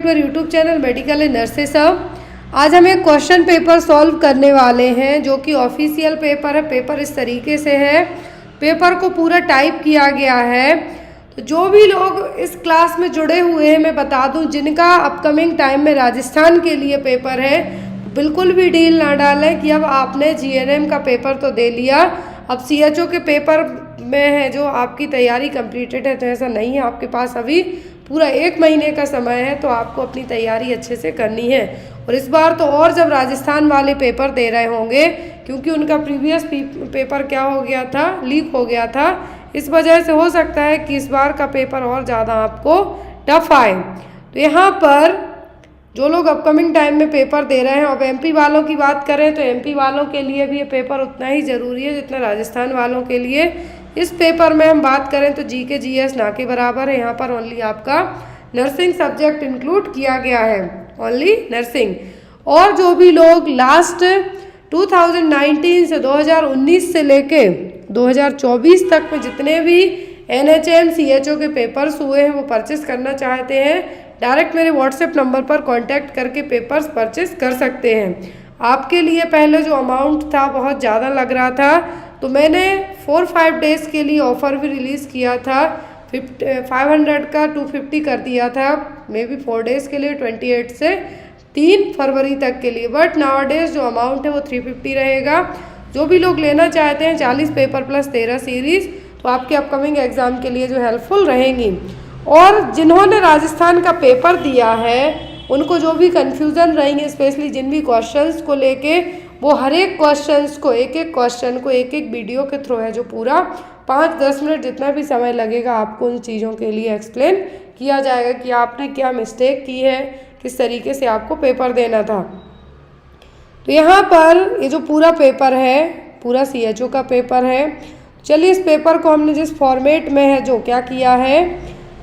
To our YouTube channel medical and nurses hub. आज हम एक क्वेश्चन पेपर सॉल्व करने वाले हैं जो कि ऑफिशियल पेपर है। पेपर इस तरीके से है, पेपर को पूरा टाइप किया गया है। तो जो भी लोग इस क्लास में जुड़े हुए हैं, मैं बता दूं, जिनका अपकमिंग टाइम में राजस्थान के लिए पेपर है, बिल्कुल भी डील ना डालें कि अब आपने जीएनएम का पेपर तो दे लिया, अब सीएचओ के पेपर में है जो आपकी तैयारी कंप्लीटेड है। तो ऐसा नहीं है, आपके पास अभी पूरा 1 महीने का समय है, तो आपको अपनी तैयारी अच्छे से करनी है। और इस बार तो और जब राजस्थान वाले पेपर दे रहे होंगे, क्योंकि उनका प्रीवियस पेपर क्या हो गया था, लीक हो गया था, इस वजह से हो सकता है कि इस बार का पेपर और ज़्यादा आपको टफ आए। तो यहाँ पर जो लोग अपकमिंग टाइम में पेपर दे रहे हैं, अब एमपी वालों की बात करें तो एमपी वालों के लिए भी ये पेपर उतना ही ज़रूरी है जितना राजस्थान वालों के लिए। इस पेपर में हम बात करें तो जीके जीएस ना के बराबर है। यहाँ पर ओनली आपका नर्सिंग सब्जेक्ट इंक्लूड किया गया है, ओनली नर्सिंग। और जो भी लोग लास्ट 2019 से 2019 से लेके 2024 तक में जितने भी एनएचएम सीएचओ के पेपर्स हुए हैं वो परचेस करना चाहते हैं, डायरेक्ट मेरे व्हाट्सएप नंबर पर कांटेक्ट करके पेपर्स परचेस कर सकते हैं। आपके लिए पहले जो अमाउंट था बहुत ज़्यादा लग रहा था, तो मैंने 4-5 डेज़ के लिए ऑफ़र भी रिलीज़ किया था। 500 का 250 कर दिया था, मे बी 4 डेज़ के लिए 28 से 3 फरवरी तक के लिए। बट नाउ डेज जो अमाउंट है वो 350 रहेगा। जो भी लोग लेना चाहते हैं 40 पेपर प्लस 13 सीरीज़, तो आपके अपकमिंग एग्ज़ाम के लिए जो हेल्पफुल रहेंगी। और जिन्होंने राजस्थान का पेपर दिया है उनको जो भी कन्फ्यूज़न रहेंगे, स्पेशली जिन भी क्वेश्चंस को लेके, वो हर एक क्वेश्चंस को, एक एक क्वेश्चन को एक एक वीडियो के थ्रू है जो पूरा 5-10 मिनट जितना भी समय लगेगा आपको उन चीज़ों के लिए एक्सप्लेन किया जाएगा कि आपने क्या मिस्टेक की है, किस तरीके से आपको पेपर देना था। तो यहाँ पर ये जो पूरा पेपर है, पूरा सीएचओ का पेपर है। चलिए इस पेपर को हमने जिस फॉर्मेट में है जो क्या किया है,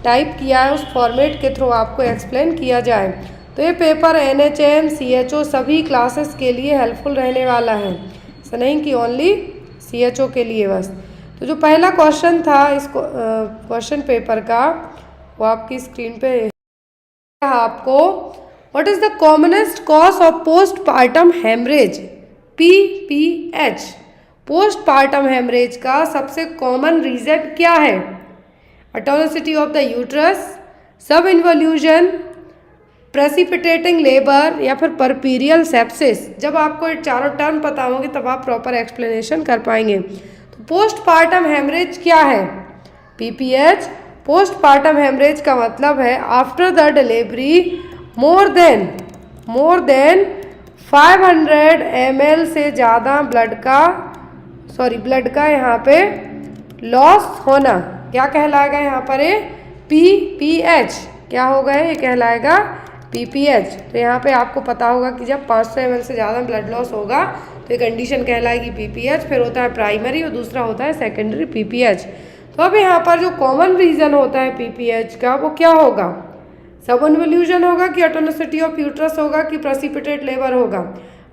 टाइप किया है, उस फॉर्मेट के थ्रू आपको एक्सप्लेन किया जाए। तो ये पेपर एनएचएम सीएचओ सभी क्लासेस के लिए हेल्पफुल रहने वाला है, ऐसा नहीं कि ओनली सीएचओ के लिए बस। तो जो पहला क्वेश्चन था इस क्वेश्चन पेपर का, वो आपकी स्क्रीन पे आपको, what is the commonest cause of postpartum haemorrhage, PPH। Postpartum haemorrhage का सबसे कॉमन रीज़न क्या है? Atonicity of the uterus, subinvolution, precipitating labour, या फिर परपीरियल सेप्सिस। जब आपको ये चारों टर्म पता होंगे तब आप प्रॉपर एक्सप्लेनेशन कर पाएंगे। तो पोस्टपार्टम हेमरेज क्या है? PPH। पोस्टपार्टम हेमरेज का मतलब है after the delivery more than 500 ml से ज़्यादा ब्लड का यहाँ पे लॉस होना। क्या कहलाएगा यहाँ पर? PPH। क्या होगा? ये कहलाएगा PPH। तो यहाँ पे आपको पता होगा कि जब 500 ml से ज़्यादा ब्लड लॉस होगा तो ये कंडीशन कहलाएगी PPH। फिर होता है प्राइमरी और दूसरा होता है सेकेंडरी PPH। तो अब यहाँ पर जो कॉमन रीज़न होता है PPH का, वो क्या होगा? सब इन्वोल्यूशन होगा कि एटोनिसिटी ऑफ यूट्रस होगा कि प्रेसिपिटेट लेबर होगा?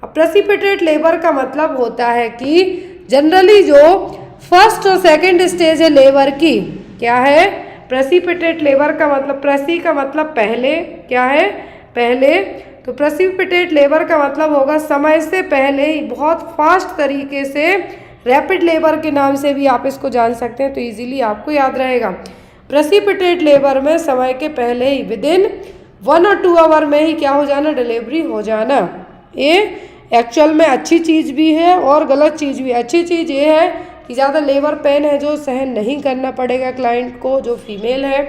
अब प्रेसिपिटेट लेबर का मतलब होता है कि जनरली जो फर्स्ट और सेकेंड स्टेज है लेबर की, क्या है? प्रेसिपिटेट लेबर का मतलब, प्रेसी का मतलब पहले, क्या है? पहले। तो प्रेसिपिटेट लेबर का मतलब होगा समय से पहले ही, बहुत फास्ट तरीके से, रैपिड लेबर के नाम से भी आप इसको जान सकते हैं, तो इजीली आपको याद रहेगा। प्रेसिपिटेट लेबर में समय के पहले ही, विदिन 1 और 2 आवर में ही क्या हो जाना? डिलीवरी हो जाना। ये एक्चुअल में अच्छी चीज़ भी है और गलत चीज़ भी। अच्छी चीज़ ये है कि ज़्यादा लेबर पेन है जो सहन नहीं करना पड़ेगा क्लाइंट को, जो फीमेल है।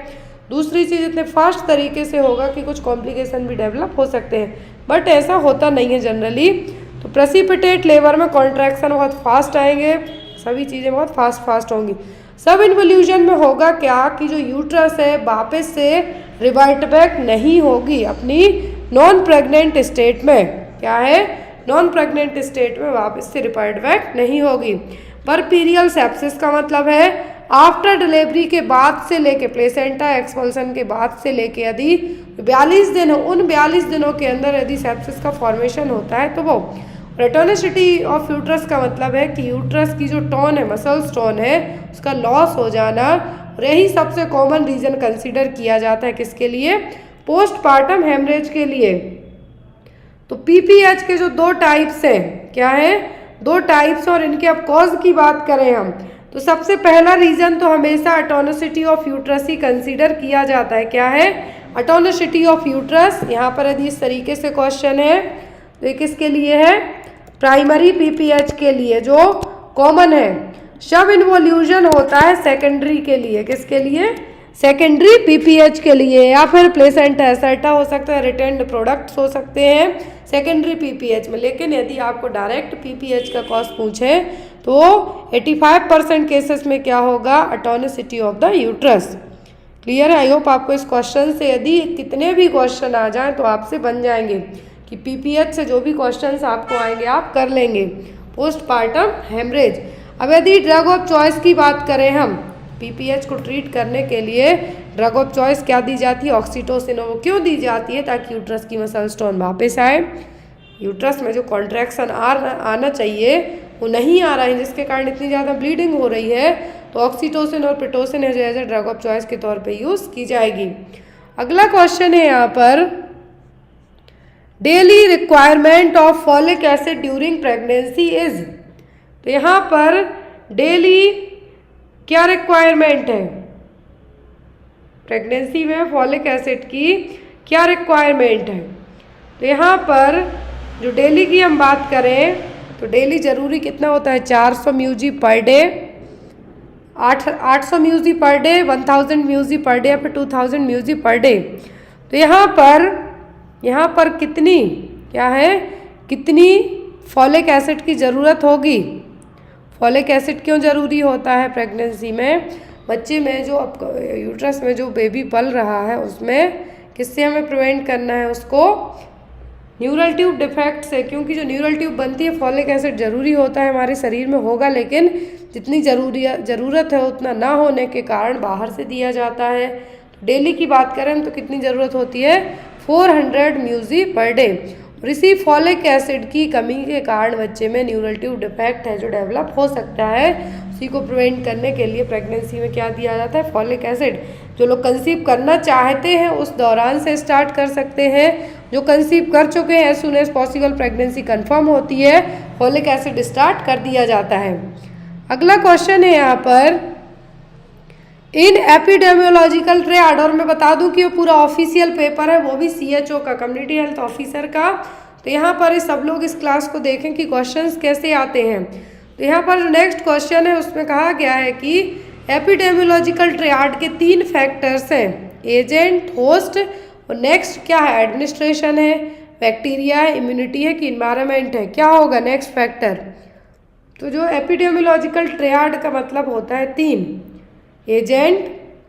दूसरी चीज़, इतने फास्ट तरीके से होगा कि कुछ कॉम्प्लिकेशन भी डेवलप हो सकते हैं, बट ऐसा होता नहीं है जनरली। तो प्रेसिपिटेट लेबर में कॉन्ट्रैक्शन बहुत फास्ट आएंगे, सभी चीज़ें बहुत फास्ट होंगी। सब इन्वोल्यूशन में होगा क्या कि जो यूट्रस है वापस से रिवर्ट बैक नहीं होगी अपनी नॉन प्रेग्नेंट स्टेट में। क्या है? नॉन प्रेग्नेंट स्टेट में वापस से रिवर्ट बैक नहीं होगी। परपीरियल सेप्सिस का मतलब है आफ्टर डिलीवरी के बाद से लेके, प्लेसेंटा एक्सपल्सन के बाद से लेके यदि 42 दिन हो, उन 42 दिनों के अंदर यदि सेप्सिस का फॉर्मेशन होता है तो वो। रेटोनिसिटी ऑफ यूट्रस का मतलब है कि यूट्रस की जो टोन है, मसल्स टोन है, उसका लॉस हो जाना। और यही सबसे कॉमन रीज़न कंसीडर किया जाता है किसके लिए? पोस्टपार्टम हेमरेज के लिए। तो पीपीएच के जो 2 टाइप्स हैं, क्या है, 2 टाइप्स, और इनके अब कॉज की बात करें हम तो सबसे पहला रीजन तो हमेशा अटोनिसिटी ऑफ यूट्रस ही कंसीडर किया जाता है। क्या है, अटोनिसिटी ऑफ यूट्रस। यहाँ पर यदि इस तरीके से क्वेश्चन है तो ये किसके लिए है, प्राइमरी पीपीएच के लिए जो कॉमन है। शव इन्वोल्यूशन होता है सेकेंडरी के लिए, किसके लिए, सेकेंडरी पीपीएच के लिए, या फिर प्लेसेंटा एसेटा हो सकता है, रिटेन्ड प्रोडक्ट्स हो सकते हैं सेकेंडरी पीपीएच में। लेकिन यदि आपको डायरेक्ट पीपीएच का कॉज पूछे तो 85% केसेस में क्या होगा, अटोनिसिटी ऑफ द यूट्रस। क्लियर है। आई होप आपको इस क्वेश्चन से यदि कितने भी क्वेश्चन आ जाएं तो आपसे बन जाएंगे कि पीपीएच से जो भी क्वेश्चंस आपको आएंगे आप कर लेंगे। Postpartum haemorrhage. अब यदि ड्रग ऑफ चॉइस की बात करें हम, पीपीएच को ट्रीट करने के लिए ड्रग ऑफ चॉइस क्या दी जाती है, ऑक्सीटोसिन। वो क्यों दी जाती है, ताकि यूट्रस की मसल स्टोन वापस आए। यूट्रस में जो कॉन्ट्रैक्शन आना चाहिए वो नहीं आ रहा है, जिसके कारण इतनी ज़्यादा ब्लीडिंग हो रही है, तो ऑक्सीटोसिन और पिटोसिन है जो as a drug of choice के तौर पे यूज़ की जाएगी। अगला क्वेश्चन है यहाँ पर, daily requirement of folic acid during pregnancy is. तो यहाँ पर डेली क्या रिक्वायरमेंट है, प्रेगनेंसी में फॉलिक एसिड की क्या रिक्वायरमेंट है। तो यहाँ पर जो डेली की हम बात करें तो डेली जरूरी कितना होता है, 400 म्यूजी per day, 800 म्यूजी per day, 1000 म्यूजी per day, या फिर 2000 म्यूजी पर डे। तो यहाँ पर कितनी क्या है, कितनी फॉलिक एसिड की ज़रूरत होगी। फॉलिक एसिड क्यों ज़रूरी होता है प्रेगनेंसी में, बच्चे में जो यूट्रस में जो बेबी पल रहा है उसमें किससे हमें प्रिवेंट करना है, उसको न्यूरल ट्यूब डिफेक्ट से। क्योंकि जो न्यूरल ट्यूब बनती है, फॉलिक एसिड ज़रूरी होता है हमारे शरीर में होगा, लेकिन जितनी ज़रूरत है उतना ना होने के कारण बाहर से दिया जाता है। डेली की बात करें तो कितनी ज़रूरत होती है, 400 म्यूजी पर डे। और इसी फॉलिक एसिड की कमी के कारण बच्चे में न्यूरल ट्यूब डिफेक्ट है जो डेवलप हो सकता है, उसी को प्रिवेंट करने के लिए प्रेगनेंसी में क्या दिया जाता है, फॉलिक एसिड। जो लोग कंसीव करना चाहते हैं उस दौरान से स्टार्ट कर सकते हैं, जो कंसीव कर चुके हैं as soon as possible pregnancy confirm होती है फॉलिक एसिड स्टार्ट कर दिया जाता है। अगला क्वेश्चन है यहाँ पर, इन एपिडेमियोलॉजिकल ट्रियाड, और मैं बता दूं कि वो पूरा ऑफिशियल पेपर है, वो भी सीएचओ का, कम्युनिटी हेल्थ ऑफिसर का। तो यहाँ पर सब लोग इस क्लास को देखें कि क्वेश्चंस कैसे आते हैं। तो यहाँ पर जो नेक्स्ट क्वेश्चन है उसमें कहा गया है कि एपिडेमियोलॉजिकल ट्रियाड के 3 फैक्टर्स हैं, एजेंट, होस्ट, और नेक्स्ट क्या है, एडमिनिस्ट्रेशन है, बैक्टीरिया है, इम्यूनिटी है कि इन्वायरमेंट है। क्या होगा नेक्स्ट फैक्टर। तो जो एपिडेमियोलॉजिकल ट्रियाड का मतलब होता है 3, एजेंट,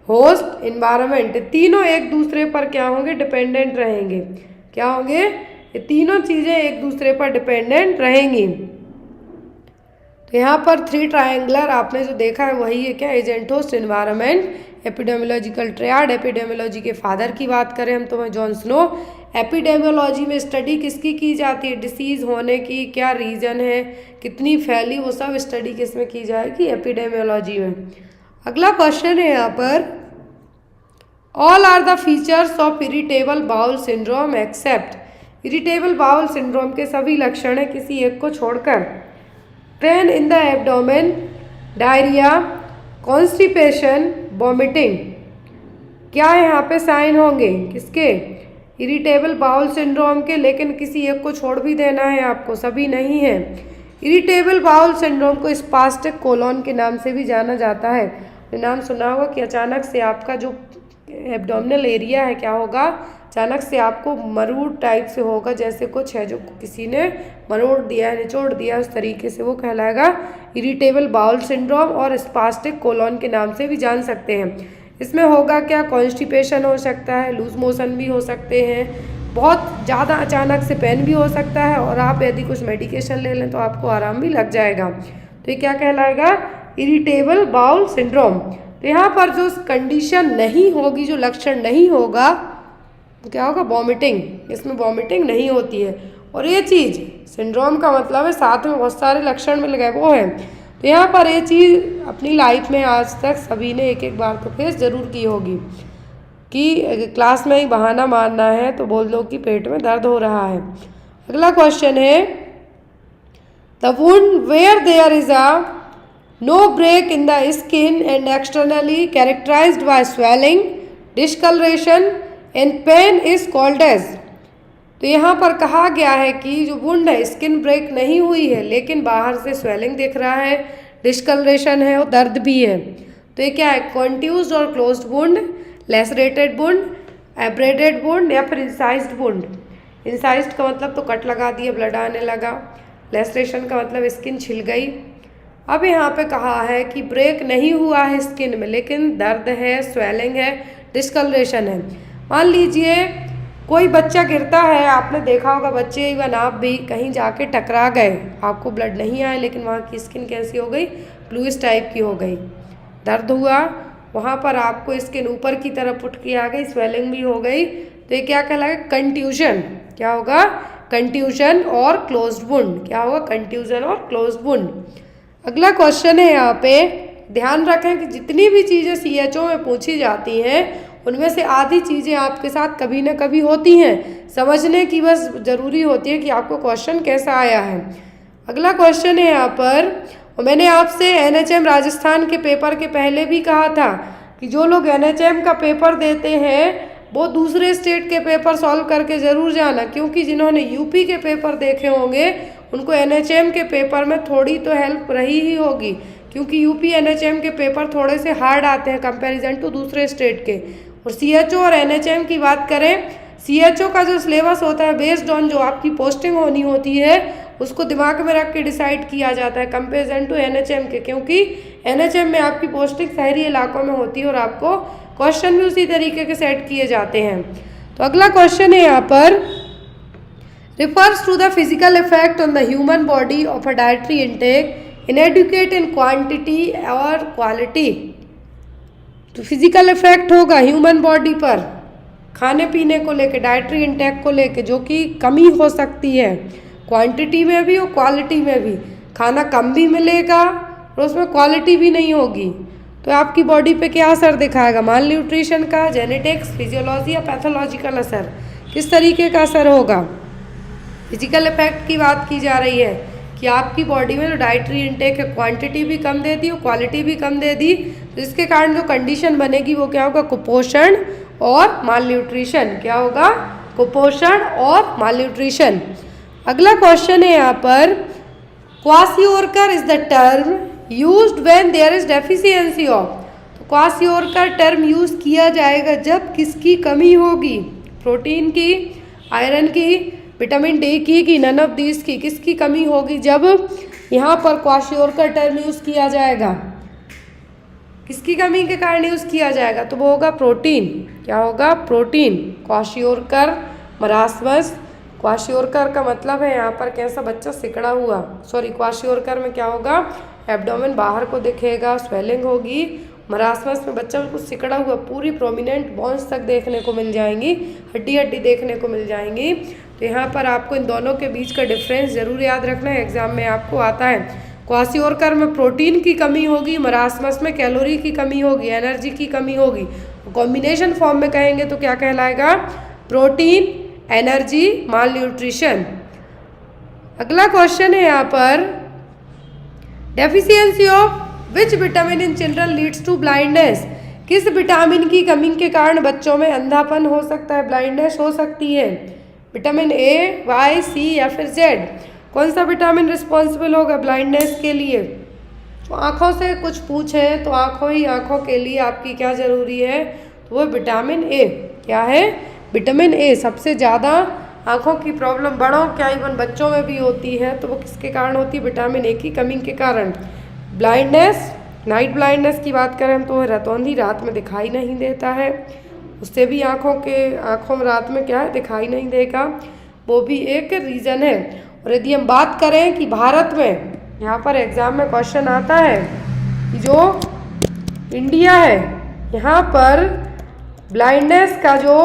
होस्ट, इन्वायरमेंट। तीनों एक दूसरे पर क्या होंगे, डिपेंडेंट रहेंगे। क्या होंगे, ये तीनों चीज़ें एक दूसरे पर डिपेंडेंट रहेंगी। तो यहाँ पर 3 ट्रायंगुलर आपने जो देखा है वही है, क्या, agent, host, environment, epidemiological triad. Epidemiology के फादर की बात करें हम तो जॉन स्नो। एपिडेमियोलॉजी में स्टडी किसकी की जाती है, डिसीज़ होने की, क्या रीज़न है, कितनी फैली, वो सब स्टडी किस में की जाएगी, एपिडेमियोलॉजी में। अगला क्वेश्चन है यहाँ पर, all are the features of irritable bowel syndrome except. Irritable bowel syndrome के सभी लक्षण हैं किसी एक को छोड़कर, pain in the abdomen, diarrhoea, constipation, vomiting. क्या यहाँ पे साइन होंगे, किसके, इरिटेबल बाउल सिंड्रोम के, लेकिन किसी एक को छोड़ भी देना है आपको, सभी नहीं है। इरिटेबल बाउल सिंड्रोम को स्पास्टिक कोलोन के नाम से भी जाना जाता है। नाम सुना होगा कि अचानक से आपका जो एब्डोमिनल एरिया है क्या होगा, अचानक से आपको मरोड़ टाइप से होगा, जैसे कुछ है जो किसी ने मरोड़ दिया है, निचोड़ दिया, उस तरीके से वो कहलाएगा इरिटेबल बाउल सिंड्रोम, और स्पास्टिक कोलोन के नाम से भी जान सकते हैं। इसमें होगा क्या, कॉन्स्टिपेशन हो सकता है, लूज मोशन भी हो सकते हैं, बहुत ज़्यादा अचानक से पेन भी हो सकता है, और आप यदि कुछ मेडिकेशन ले लें तो आपको आराम भी लग जाएगा। तो ये क्या कहलाएगा, इरिटेबल बाउल सिंड्रोम। तो यहाँ पर जो कंडीशन नहीं होगी, जो लक्षण नहीं होगा, तो क्या होगा, वॉमिटिंग। इसमें वॉमिटिंग नहीं होती है, और ये चीज़ सिंड्रोम का मतलब है साथ में बहुत सारे लक्षण मिल गए वो है। तो यहाँ पर ये चीज़ अपनी लाइफ में आज तक सभी ने एक एक बार तो फेस जरूर की होगी। कि क्लास में ही बहाना मारना है तो बोल दो कि पेट में दर्द हो रहा है। अगला क्वेश्चन है the wound where there is a no break in the skin and externally characterised by swelling, discolouration and pain is called as. तो यहाँ पर कहा गया है कि जो वुंड है, स्किन ब्रेक नहीं हुई है लेकिन बाहर से स्वेलिंग दिख रहा है, डिस्कलरेशन है और दर्द भी है, तो ये क्या है? कॉन्ट्यूज्ड और closed wound, lacerated wound, abraded wound या फिर इंसाइज्ड वुंड। इंसाइज्ड का मतलब तो कट लगा दिया, ब्लड आने लगा। लेसरेशन का मतलब स्किन छिल गई। अब यहाँ पे कहा है कि ब्रेक नहीं हुआ है स्किन में लेकिन दर्द है, स्वेलिंग है, डिस्कलरेशन है। मान लीजिए कोई बच्चा गिरता है, आपने देखा होगा बच्चे इवन आप भी कहीं जाके टकरा गए, आपको ब्लड नहीं आया लेकिन वहाँ की स्किन कैसी हो गई? ब्लूइश टाइप की हो गई। दर्द हुआ, वहाँ पर आपको स्किन ऊपर की तरफ उठ के आ गई, स्वेलिंग भी हो गई, तो ये क्या कहलाएगा? कंट्यूजन। क्या होगा? कंट्यूजन और क्लोज्ड वुंड। क्या होगा? कंट्यूजन और क्लोज्ड वुंड। अगला क्वेश्चन है यहाँ पे, ध्यान रखें कि जितनी भी चीज़ें CHO में पूछी जाती हैं उनमें से आधी चीज़ें आपके साथ कभी ना कभी होती हैं, समझने की बस ज़रूरी होती है कि आपको क्वेश्चन कैसा आया है। अगला क्वेश्चन है यहाँ पर, और मैंने आपसे NHM राजस्थान के पेपर के पहले भी कहा था कि जो लोग NHM का पेपर देते हैं वो दूसरे स्टेट के पेपर सॉल्व करके ज़रूर जाना, क्योंकि जिन्होंने UP के पेपर देखे होंगे उनको NHM के पेपर में थोड़ी तो हेल्प रही ही होगी, क्योंकि UP NHM के पेपर थोड़े से हार्ड आते हैं कंपैरिजन टू दूसरे स्टेट के। और CHO और NHM की बात करें, CHO का जो सिलेबस होता है बेस्ड ऑन जो आपकी पोस्टिंग होनी होती है उसको दिमाग में रख के डिसाइड किया जाता है कंपैरिजन टू NHM के, क्योंकि NHM में आपकी पोस्टिंग शहरी इलाकों में होती है और आपको क्वेश्चन भी उसी तरीके के सेट किए जाते हैं। तो अगला क्वेश्चन है यहाँ पर, refers to the physical effect on the human body of a dietary intake inadequate in quantity or quality। तो फिजिकल इफेक्ट होगा ह्यूमन बॉडी पर खाने पीने को लेके, डाइटरी इंटेक को लेके, जो कि कमी हो सकती है क्वांटिटी में भी और क्वालिटी में भी। खाना कम भी मिलेगा और उसमें क्वालिटी भी नहीं होगी, तो आपकी बॉडी पे क्या असर दिखाएगा? माल न्यूट्रिशन का, जेनेटिक्स, फिजियोलॉजी या पैथोलॉजिकल असर, किस तरीके का असर होगा? फिजिकल इफेक्ट की बात की जा रही है कि आपकी बॉडी में जो डाइटरी इंटेक है क्वांटिटी भी कम दे दी और क्वालिटी भी कम दे दी, तो इसके कारण जो कंडीशन बनेगी वो क्या होगा? कुपोषण और माल न्यूट्रिशन। क्या होगा? कुपोषण और माल न्यूट्रिशन। अगला क्वेश्चन है यहाँ पर, kwashiorkor is the term used when there is deficiency of. तो क्वाशियोरकर टर्म यूज किया जाएगा जब किसकी कमी होगी? प्रोटीन की, आयरन की, विटामिन डी की, कि नन ऑफ दीज की? किसकी कमी होगी जब यहाँ पर क्वाशियोरकर टर्म यूज किया जाएगा? किसकी कमी के कारण यूज किया जाएगा? तो वो होगा प्रोटीन। क्या होगा? प्रोटीन। Kwashiorkor, marasmus. क्वाशियोरकर का मतलब है यहाँ पर कैसा? बच्चा सिकड़ा हुआ। सॉरी, क्वाशियोरकर में क्या होगा? एब्डोमेन बाहर को दिखेगा, स्वेलिंग होगी। मरासमस में बच्चा बिल्कुल सिकड़ा हुआ, पूरी प्रोमिनेंट बोन्स तक देखने को मिल जाएंगी, हड्डी हड्डी देखने को मिल जाएंगी। तो यहाँ पर आपको इन दोनों के बीच का डिफरेंस जरूर याद रखना है, एग्जाम में आपको आता है। क्वाशियोरकर में प्रोटीन की कमी होगी, मरासमस में कैलोरी की कमी होगी, एनर्जी की कमी होगी। कॉम्बिनेशन फॉर्म में कहेंगे तो क्या कहलाएगा? Protein, energy, malnutrition. अगला क्वेश्चन है यहाँ पर, deficiency of which vitamin in children leads to blindness. किस विटामिन की कमी के कारण बच्चों में अंधापन हो सकता है, ब्लाइंडनेस हो सकती है? विटामिन ए, वाई, सी या फिर जेड? कौन सा विटामिन रिस्पॉन्सिबल होगा ब्लाइंडनेस के लिए? तो आँखों से कुछ पूछें तो आँखों के लिए आपकी क्या ज़रूरी है? तो वो विटामिन ए। क्या है? Vitamin A. सबसे ज़्यादा आँखों की प्रॉब्लम बड़ों क्या इवन बच्चों में भी होती है, तो वो किसके कारण होती है? विटामिन ए की कमी के कारण। ब्लाइंडनेस, नाइट ब्लाइंडनेस की बात करें हम तो रतौंधी, रात में दिखाई नहीं देता है, उससे भी आँखों में रात में क्या है? दिखाई नहीं देगा, वो भी एक रीज़न है। और यदि हम बात करें कि भारत में, यहाँ पर एग्ज़ाम में क्वेश्चन आता है कि जो इंडिया है यहाँ पर ब्लाइंडनेस का जो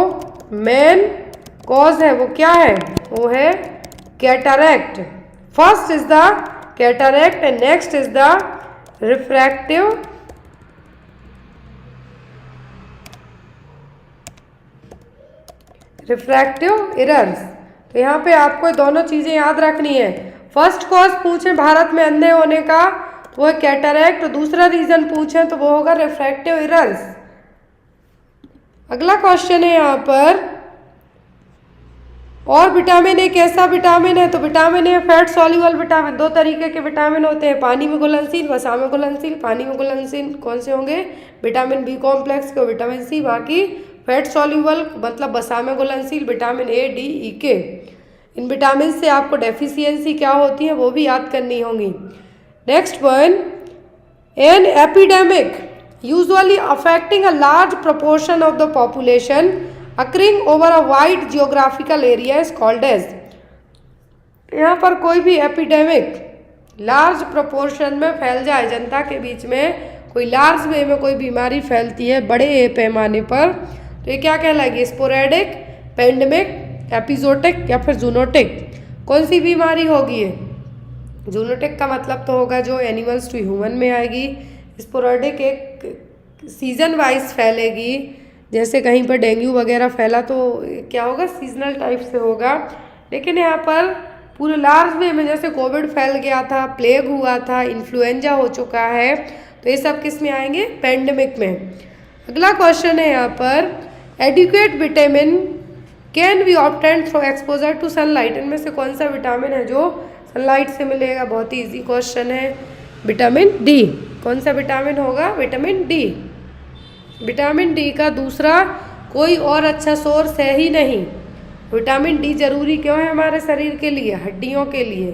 मेन कॉज है वो क्या है? वो है cataract. First is the cataract and next is the refractive refractive errors. तो यहाँ पे आपको दोनों चीज़ें याद रखनी है। फर्स्ट कॉज पूछें भारत में अंधे होने का तो वो है कैटरैक्ट, तो दूसरा रीज़न पूछें तो वो होगा रिफ्रैक्टिव एरर्स। अगला क्वेश्चन है यहाँ पर, और विटामिन ए कैसा विटामिन है? तो vitamin A fat soluble vitamin. दो तरीके के विटामिन होते हैं, पानी में घुलनशील, वसा में घुलनशील। पानी में घुलनशील कौन से होंगे? विटामिन बी कॉम्प्लेक्स के, विटामिन सी। बाकी फैट सॉल्युबल मतलब वसा में घुलनशील विटामिन ए, डी, ई के। इन विटामिन से आपको डेफिशिएंसी क्या होती है वो भी याद करनी होगी। Next one, an epidemic usually affecting a large proportion of the population occurring over a wide geographical area is called as। यहाँ पर कोई भी एपिडेमिक लार्ज प्रोपोर्शन में फैल जाए, जनता के बीच में कोई लार्ज वे में कोई बीमारी फैलती है बड़े पैमाने पर, तो ये क्या कहलाएगी? स्पोरेडिक, पेंडेमिक, एपिजोटिक या फिर जूनोटिक। कौन सी बीमारी होगी ये? जूनोटिक का मतलब तो होगा जो एनिमल्स टू ह्यूमन में आएगी। स्पोरेडिक एक सीजन वाइज फैलेगी, जैसे कहीं पर डेंगू वगैरह फैला तो क्या होगा? सीजनल टाइप से होगा। लेकिन यहाँ पर पूरे लार्ज वे में जैसे कोविड फैल गया था, प्लेग हुआ था, इन्फ्लुएंजा हो चुका है, तो ये सब किस में आएंगे? पेंडेमिक में। अगला क्वेश्चन है यहाँ पर, adequate vitamin can be obtained through exposure to sunlight. इनमें से कौन सा विटामिन है जो सनलाइट से मिलेगा? बहुत ही ईजी क्वेश्चन है, विटामिन डी। कौन सा विटामिन होगा? Vitamin D. विटामिन डी का दूसरा कोई और अच्छा सोर्स है ही नहीं। विटामिन डी जरूरी क्यों है हमारे शरीर के लिए? हड्डियों के लिए,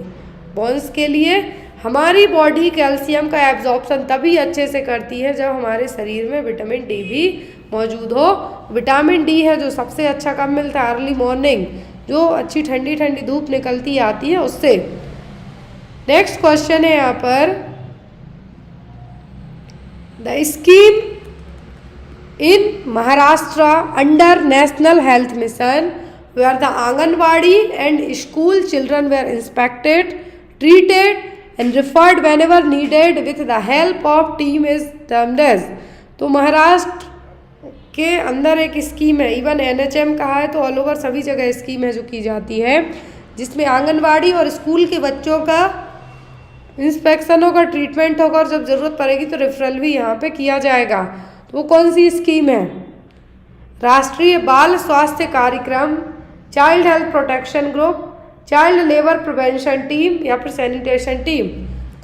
बोन्स के लिए। हमारी बॉडी कैल्शियम का एब्जॉर्प्शन तभी अच्छे से करती है जब हमारे शरीर में विटामिन डी भी मौजूद हो। विटामिन डी है जो सबसे अच्छा कब मिलता है? अर्ली मॉर्निंग, जो अच्छी ठंडी ठंडी धूप निकलती आती है उससे। नेक्स्ट क्वेश्चन है यहाँ पर, the scheme in Maharashtra under National Health Mission where the Anganwadi and school children were inspected, treated and referred whenever needed with the help of team is termed as। तो महाराष्ट्र के अंदर एक scheme है, even NHM कहा है तो all over सभी जगह स्कीम है जो की जाती है, जिसमें आंगनवाड़ी और स्कूल के बच्चों का इंस्पेक्शन होगा, ट्रीटमेंट होगा और जब ज़रूरत पड़ेगी तो रेफरल भी यहाँ पे किया जाएगा। तो वो कौन सी स्कीम है? राष्ट्रीय बाल स्वास्थ्य कार्यक्रम, child health protection group, child labour prevention team या फिर सैनिटेशन टीम।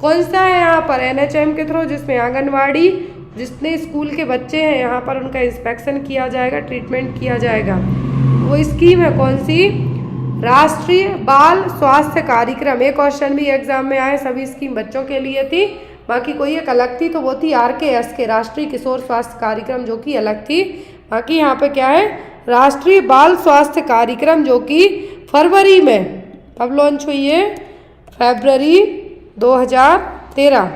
कौन सा है यहाँ पर? NHM के थ्रू, जिसमें आंगनवाड़ी जितने स्कूल के बच्चे हैं यहाँ पर उनका इंस्पेक्शन किया जाएगा, ट्रीटमेंट किया जाएगा। वो स्कीम है कौन सी? राष्ट्रीय बाल स्वास्थ्य कार्यक्रम। एक क्वेश्चन भी एग्जाम में आए, सभी स्कीम बच्चों के लिए थी, बाकी कोई एक अलग थी तो वो थी RKS के, राष्ट्रीय किशोर स्वास्थ्य कार्यक्रम, जो कि अलग थी। बाकी यहाँ पे क्या है? राष्ट्रीय बाल स्वास्थ्य कार्यक्रम, जो कि फरवरी में कब लॉन्च हुई है? फरवरी 2013।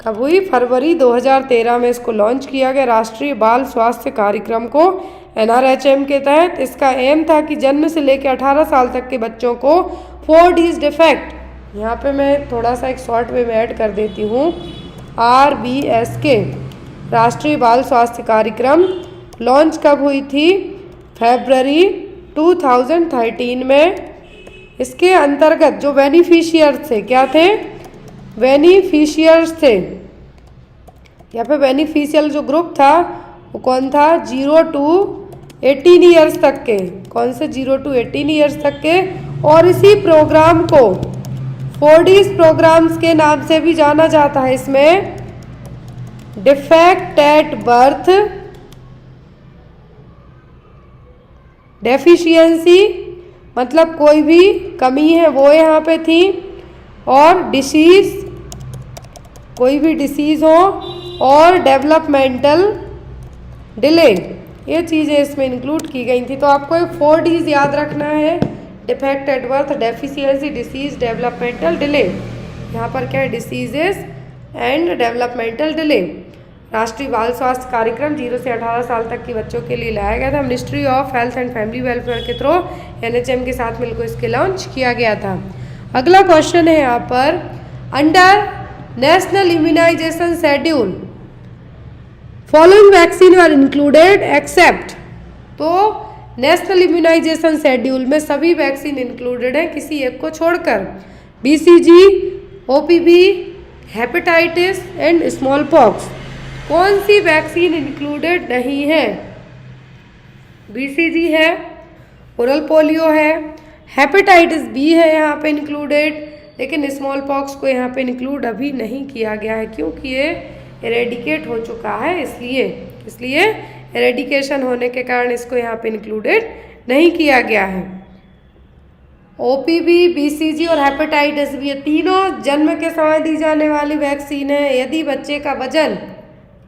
कब हुई? फरवरी 2013 में इसको लॉन्च किया गया, राष्ट्रीय बाल स्वास्थ्य कार्यक्रम को NRHM के तहत। इसका एम था कि जन्म से लेकर 18 साल तक के बच्चों को 4D डिफेक्ट, यहाँ पे मैं थोड़ा सा एक शॉर्ट वे में ऐड कर देती हूँ, RBSK राष्ट्रीय बाल स्वास्थ्य कार्यक्रम लॉन्च कब हुई थी? फरवरी 2013 में। इसके अंतर्गत जो बेनिफिशियर्स थे, क्या थे? बेनिफिशियर्स थे, या फिर बेनिफिशियल जो ग्रुप था वो कौन था? 0 to 18 ईयर्स तक के। कौन से? 0 to 18 ईयर्स तक के। और इसी प्रोग्राम को 4D प्रोग्राम्स के नाम से भी जाना जाता है। इसमें डिफेक्ट एट बर्थ, डेफिशिएंसी मतलब कोई भी कमी है वो यहाँ पे थी, और डिसीज, कोई भी डिसीज़ हो, और डेवलपमेंटल डिले, ये चीज़ें इसमें इंक्लूड की गई थी। तो आपको 4Ds याद रखना है, defect at birth, deficiency, disease, developmental delay. यहाँ पर क्या है? Diseases and developmental delay. राष्ट्रीय बाल स्वास्थ्य कार्यक्रम 0 से 18 साल तक के बच्चों के लिए लाया गया था। Ministry of health and family welfare के थ्रू NHM के साथ मिलकर इसके लॉन्च किया गया था। अगला क्वेश्चन है यहाँ पर, under national immunisation schedule following vaccine are included except. तो नेशनल इम्यूनाइजेशन शेड्यूल में सभी वैक्सीन इंक्लूडेड हैं किसी एक को छोड़कर। BCG, OPV, hepatitis and small pox. कौन सी वैक्सीन इंक्लूडेड नहीं है? BCG है, ओरल पोलियो है, हेपेटाइटिस B है यहाँ पे इंक्लूडेड, लेकिन स्मॉल पॉक्स को यहाँ पे इंक्लूड अभी नहीं किया गया है क्योंकि ये एरेडिकेट हो चुका है, इसलिए एरेडिकेशन होने के कारण इसको यहाँ पे इंक्लूडेड नहीं किया गया है। OPV, BCG और हेपेटाइटिस B ये तीनों जन्म के समय दी जाने वाली वैक्सीन है। यदि बच्चे का वजन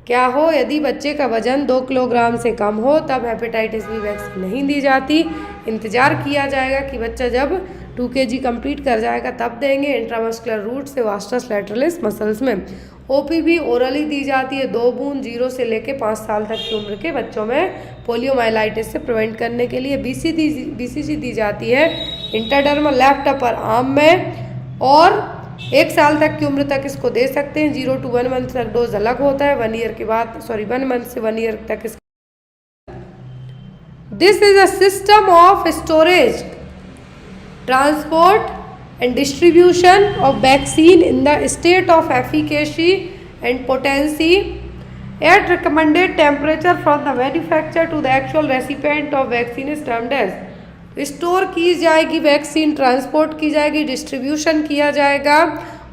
क्या हो, यदि बच्चे का वजन 2 किलोग्राम से कम हो तब हेपेटाइटिस B वैक्सीन नहीं दी जाती। इंतज़ार किया जाएगा कि बच्चा जब 2 kg कंप्लीट कर जाएगा तब देंगे इंट्रामस्कुलर रूट से वास्टस लैटरलिस मसल्स में। OPV ओरली दी जाती है 2 बूंद 0 से लेकर 5 साल तक की उम्र के बच्चों में पोलियोमाइलाइटिस से प्रिवेंट करने के लिए। BCG दी जाती है इंटरडर्मल लेफ्ट अपर आर्म में और 1 साल तक की उम्र तक इसको दे सकते हैं। 0 to 1 मंथ तक डोज अलग होता है, 1 ईयर के बाद 1 मंथ से 1 ईयर तक this is a system of storage, transport and distribution of vaccine in the state of efficacy and potency at recommended temperature from the manufacturer to the actual recipient of vaccine is termed as। Store की जाएगी vaccine, transport की जाएगी, distribution किया जाएगा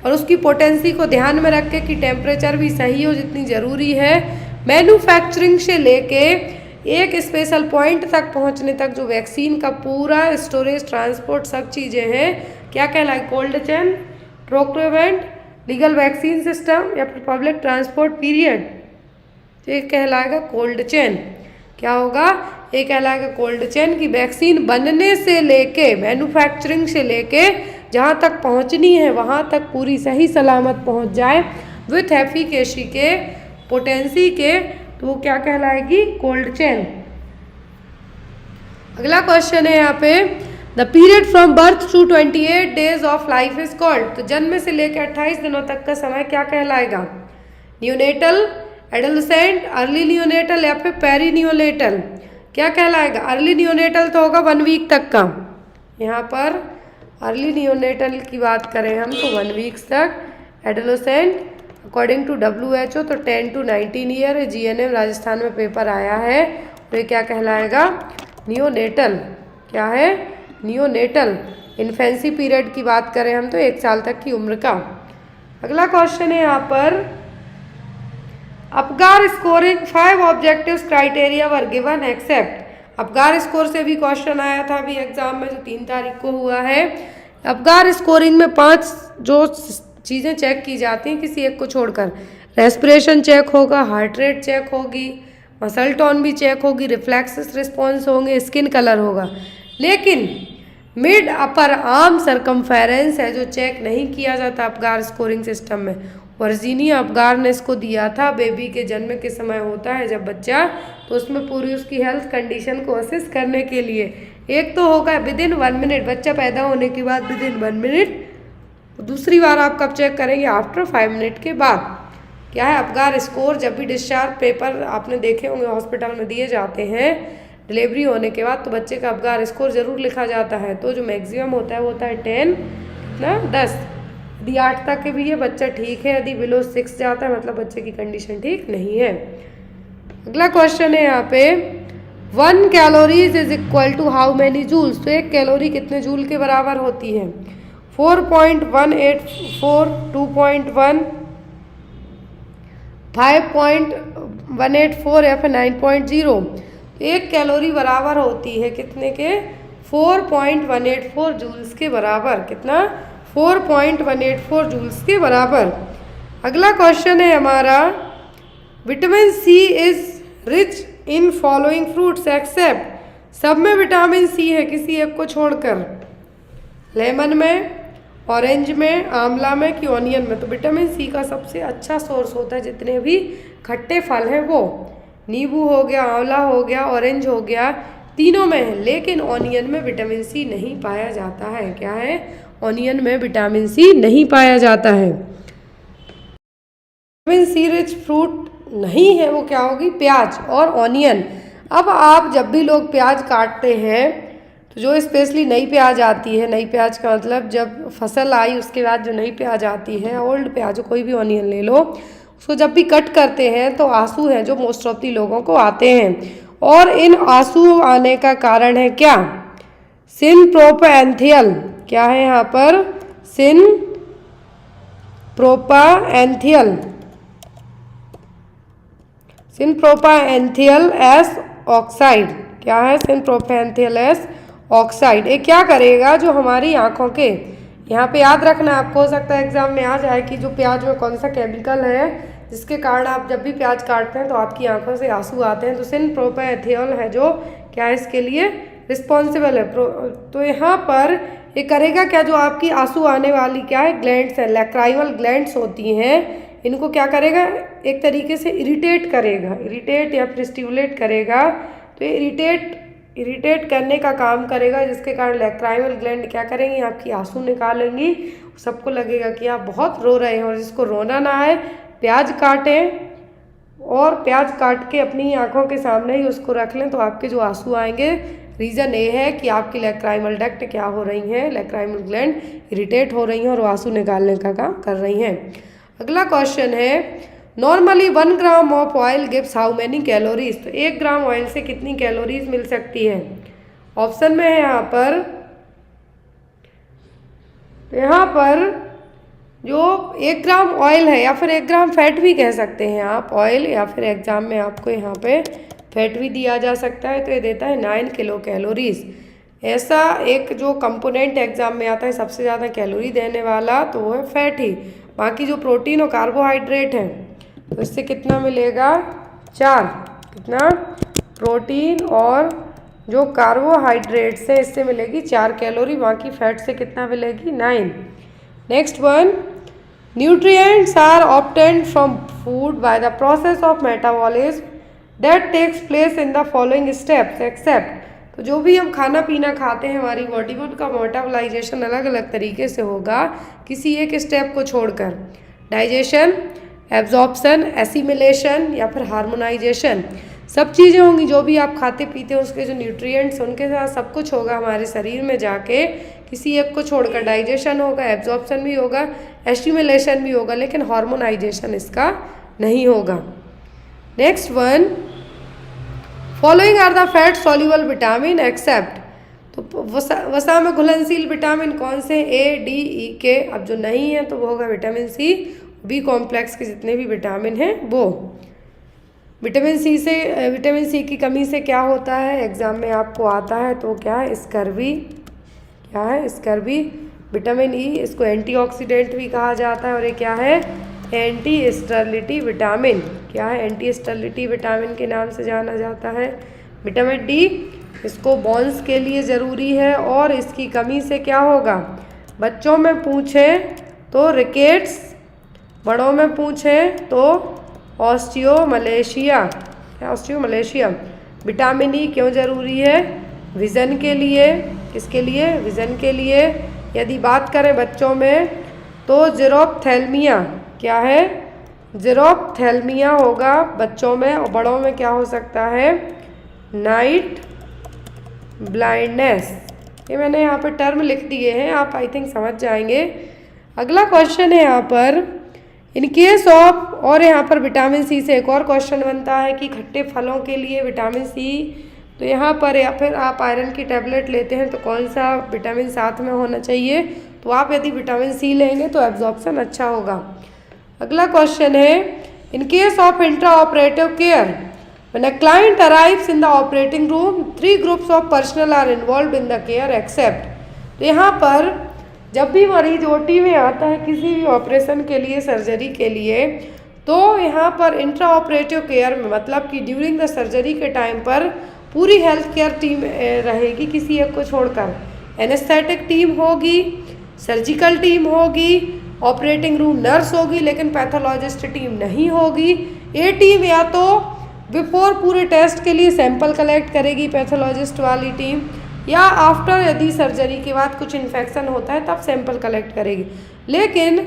और उसकी potency को ध्यान में रख के कि टेम्परेचर भी सही हो जितनी ज़रूरी है। मैन्युफैक्चरिंग से लेके एक स्पेशल पॉइंट तक पहुंचने तक जो वैक्सीन का पूरा स्टोरेज, ट्रांसपोर्ट सब चीज़ें हैं क्या कहलाए? Cold chain, procurement, legal vaccine system या फिर पब्लिक ट्रांसपोर्ट पीरियड, ये कहलाएगा कोल्ड चेन। क्या होगा? ये कहलाएगा कोल्ड चेन की वैक्सीन बनने से लेके, मैन्युफैक्चरिंग से लेके जहाँ तक पहुँचनी है वहाँ तक पूरी सही सलामत पहुँच जाए विथ एफिकेसी के, पोटेंसी के, तो वो क्या कहलाएगी? Cold chain. अगला क्वेश्चन है यहाँ पे, the period from birth to 28 days of life is called. तो जन्म से लेकर 28 दिनों तक का समय क्या कहलाएगा? न्यूनेटल, एडोलेसेंट, अर्ली न्यूनेटल या फिर पेरी न्यूनेटल? क्या कहलाएगा? अर्ली न्यूनेटल तो होगा 1 वीक तक का। यहाँ पर अर्ली न्यूनेटल की बात करें हम तो 1 वीक्स तक। एडोलेसेंट अकॉर्डिंग टू WHO तो 10 to 19 ईयर। GNM राजस्थान में पेपर आया है तो ये क्या कहलाएगा? नियोनेटल। क्या है? नियोनेटल। इन्फेंसी पीरियड की बात करें हम तो 1 साल तक की उम्र का। अगला क्वेश्चन है यहाँ पर, Apgar scoring 5 objectives criteria were given except. Apgar score से भी क्वेश्चन आया था अभी एग्जाम में जो 3 तारीख को हुआ है। अपगार स्कोरिंग में 5 जो चीज़ें चेक की जाती हैं किसी एक को छोड़कर, रेस्पिरेशन चेक होगा, हार्ट रेट चेक होगी, मसल टोन भी चेक होगी, रिफ्लेक्सेस रिस्पॉन्स होंगे, स्किन कलर होगा, लेकिन मिड अपर आर्म सरकमफेरेंस है जो चेक नहीं किया जाता अपगार स्कोरिंग सिस्टम में। वर्जीनिया अपगार ने इसको दिया था। बेबी के जन्म के समय होता है जब बच्चा, तो उसमें पूरी उसकी हेल्थ कंडीशन को असेस करने के लिए एक तो होगा विदिन 1 मिनट, बच्चा पैदा होने के बाद विदिन 1 मिनट, दूसरी बार आप कब चेक करेंगे? आफ्टर 5 मिनट के बाद। क्या है अपगार स्कोर? जब भी डिस्चार्ज पेपर आपने देखे होंगे हॉस्पिटल में दिए जाते हैं डिलीवरी होने के बाद, तो बच्चे का अपगार स्कोर जरूर लिखा जाता है। तो जो मैक्सिमम होता है वो होता है 10 ना 10। यदि 8 तक के भी ये बच्चा ठीक है, यदि बिलो 6 जाता है मतलब बच्चे की कंडीशन ठीक नहीं है। अगला क्वेश्चन है यहाँ पे, 1 calories is equal to how many joules. तो 1 कैलोरी कितने जूल के बराबर होती है? 4.184, 2.1, 5.184 या फिर 9.0। 1 कैलोरी बराबर होती है कितने के? 4.184 जूल्स के बराबर। कितना? 4.184 जूल्स के बराबर। अगला क्वेश्चन है हमारा, vitamin C is rich in following fruits except. सब में विटामिन सी है किसी एक को छोड़कर, लेमन में, ऑरेंज में, आंवला में कि ऑनियन में। तो विटामिन सी का सबसे अच्छा सोर्स होता है जितने भी खट्टे फल हैं वो, नींबू हो गया, आंवला हो गया, ऑरेंज हो गया, तीनों में है। लेकिन ऑनियन में विटामिन सी नहीं पाया जाता है। क्या है? ऑनियन में विटामिन सी नहीं पाया जाता है। विटामिन सी रिच फ्रूट नहीं है वो क्या होगी? प्याज और ऑनियन। अब आप जब भी लोग प्याज काटते हैं तो जो स्पेशली नई प्याज आती है, नई प्याज का मतलब जब फसल आई उसके बाद जो नई प्याज आती है, ओल्ड प्याज, कोई भी ऑनियन ले लो, उसको जब भी कट करते हैं तो आंसू हैं जो मोस्ट ऑफ दी लोगों को आते हैं। और इन आंसू आने का कारण है क्या? सिनप्रोपैंथियल। क्या है यहाँ पर? सिनप्रोपैंथियल, सिनप्रोपैंथियल एस ऑक्साइड। क्या है? सिनप्रोपैंथियल एस ऑक्साइड। ये क्या करेगा? जो हमारी आँखों के, यहाँ पे याद रखना, आपको हो सकता है एग्जाम में आ जाए कि जो प्याज में कौन सा केमिकल है जिसके कारण आप जब भी प्याज काटते हैं तो आपकी आंखों से आंसू आते हैं। तो सिनप्रोपैंथियल है जो क्या है इसके लिए रिस्पॉन्सिबल है। तो यहाँ पर ये करेगा क्या? जो आपकी आंसू आने वाली क्या है ग्लैंड्स हैं, लैक्राइमल ग्लैंड्स होती हैं, इनको क्या करेगा? एक तरीके से इरिटेट करेगा, इरिटेट या फिर स्टिमुलेट करेगा। तो ये इरिटेट करने का काम करेगा, जिसके कारण लैक्राइमल ग्लैंड क्या करेंगी? आपकी आंसू निकालेंगी। सबको लगेगा कि आप बहुत रो रहे हैं, और जिसको रोना ना आए प्याज काटें और प्याज काट के अपनी आंखों के सामने ही उसको रख लें तो आपके जो आंसू आएंगे, रीज़न ये है कि आपकी लैक्राइमल डक्ट क्या हो रही हैं, लैक्राइमल ग्लैंड इरिटेट हो रही हैं और आंसू निकालने का काम कर रही हैं। अगला क्वेश्चन है, normally 1 gram of oil gives how many calories. तो 1 ग्राम ऑयल से कितनी कैलोरीज मिल सकती है? ऑप्शन में है यहाँ पर जो 1 ग्राम ऑयल है, या फिर 1 ग्राम फैट भी कह सकते हैं आप, ऑयल, या फिर एग्जाम में आपको यहाँ पे फैट भी दिया जा सकता है, तो ये देता है 9 किलो कैलोरीज। ऐसा एक जो कंपोनेंट एग्जाम में आता है सबसे ज़्यादा कैलोरी देने वाला, तो वो है फैट ही। बाकी जो प्रोटीन और कार्बोहाइड्रेट है तो इससे कितना मिलेगा? 4। कितना? प्रोटीन और जो कार्बोहाइड्रेट्स है इससे मिलेगी 4 कैलोरी, बाकी फैट से कितना मिलेगी? 9। Next one, nutrients are obtained from food by the process of metabolism that takes place in the following steps except. तो जो भी हम खाना पीना खाते हैं हमारी बॉडी में, उनका मेटाबॉलाइजेशन अलग अलग तरीके से होगा किसी एक स्टेप को छोड़कर। डाइजेशन, एब्जॉर्प्शन, एसिमिलेशन या फिर हार्मोनाइजेशन, सब चीज़ें होंगी। जो भी आप खाते पीते हैं उसके जो न्यूट्रिएंट्स, उनके साथ सब कुछ होगा हमारे शरीर में जाके, किसी एक को छोड़कर। डाइजेशन होगा, एब्जॉर्प्शन भी होगा, एसिमिलेशन भी होगा, लेकिन हार्मोनाइजेशन इसका नहीं होगा। Next one, following are the fat soluble vitamin except. तो वसा में घुलनशील विटामिन कौन से? ए, डी, ई, के। अब जो नहीं है तो वो होगा विटामिन सी, बी कॉम्प्लेक्स के जितने भी विटामिन हैं वो। विटामिन सी की कमी से क्या होता है एग्जाम में आपको आता है, तो क्या है? स्कर्वी। क्या है? स्कर्वी। विटामिन ई, इसको एंटीऑक्सीडेंट भी कहा जाता है, और ये क्या है? Anti sterility vitamin. क्या है? एंटी स्टेरिलिटी विटामिन के नाम से जाना जाता है। विटामिन डी, इसको बोन्स के लिए ज़रूरी है, और इसकी कमी से क्या होगा? बच्चों में पूछें तो रिकेट्स, बड़ों में पूछें तो ऑस्टियोमलेशिया। क्या? ऑस्टियोमलेशिया। विटामिन ई क्यों ज़रूरी है? विज़न के लिए। किसके लिए? विज़न के लिए। यदि बात करें बच्चों में तो ज़ीरोफ्थैल्मिया। क्या है? ज़ीरोफ्थैल्मिया होगा बच्चों में, और बड़ों में क्या हो सकता है? Night blindness. ये मैंने यहाँ पर टर्म लिख दिए हैं, आप आई थिंक समझ जाएंगे। अगला क्वेश्चन है यहाँ पर, इन केस ऑफ, और यहाँ पर विटामिन सी से एक और क्वेश्चन बनता है कि खट्टे फलों के लिए विटामिन सी, तो यहाँ पर, या फिर आप आयरन की टैबलेट लेते हैं तो कौन सा विटामिन साथ में होना चाहिए? तो आप यदि विटामिन सी लेंगे तो एब्जॉर्प्शन अच्छा होगा। अगला क्वेश्चन है, in case of intra operative care when a client arrives in the operating room 3 groups of personnel are involve in the care except. तो यहाँ पर जब भी मरीज ओटी में आता है किसी भी ऑपरेशन के लिए, सर्जरी के लिए, तो यहाँ पर इंट्रा ऑपरेटिव केयर में मतलब कि ड्यूरिंग द सर्जरी के टाइम पर पूरी हेल्थ केयर टीम रहेगी किसी एक को छोड़कर। एनेस्थेटिक टीम होगी, सर्जिकल टीम होगी, ऑपरेटिंग रूम नर्स होगी, लेकिन पैथोलॉजिस्ट टीम नहीं होगी। ये टीम या तो बिफोर पूरे टेस्ट के लिए सैंपल कलेक्ट करेगी पैथोलॉजिस्ट वाली टीम, या आफ्टर, यदि सर्जरी के बाद कुछ इन्फेक्शन होता है तब सैंपल कलेक्ट करेगी। लेकिन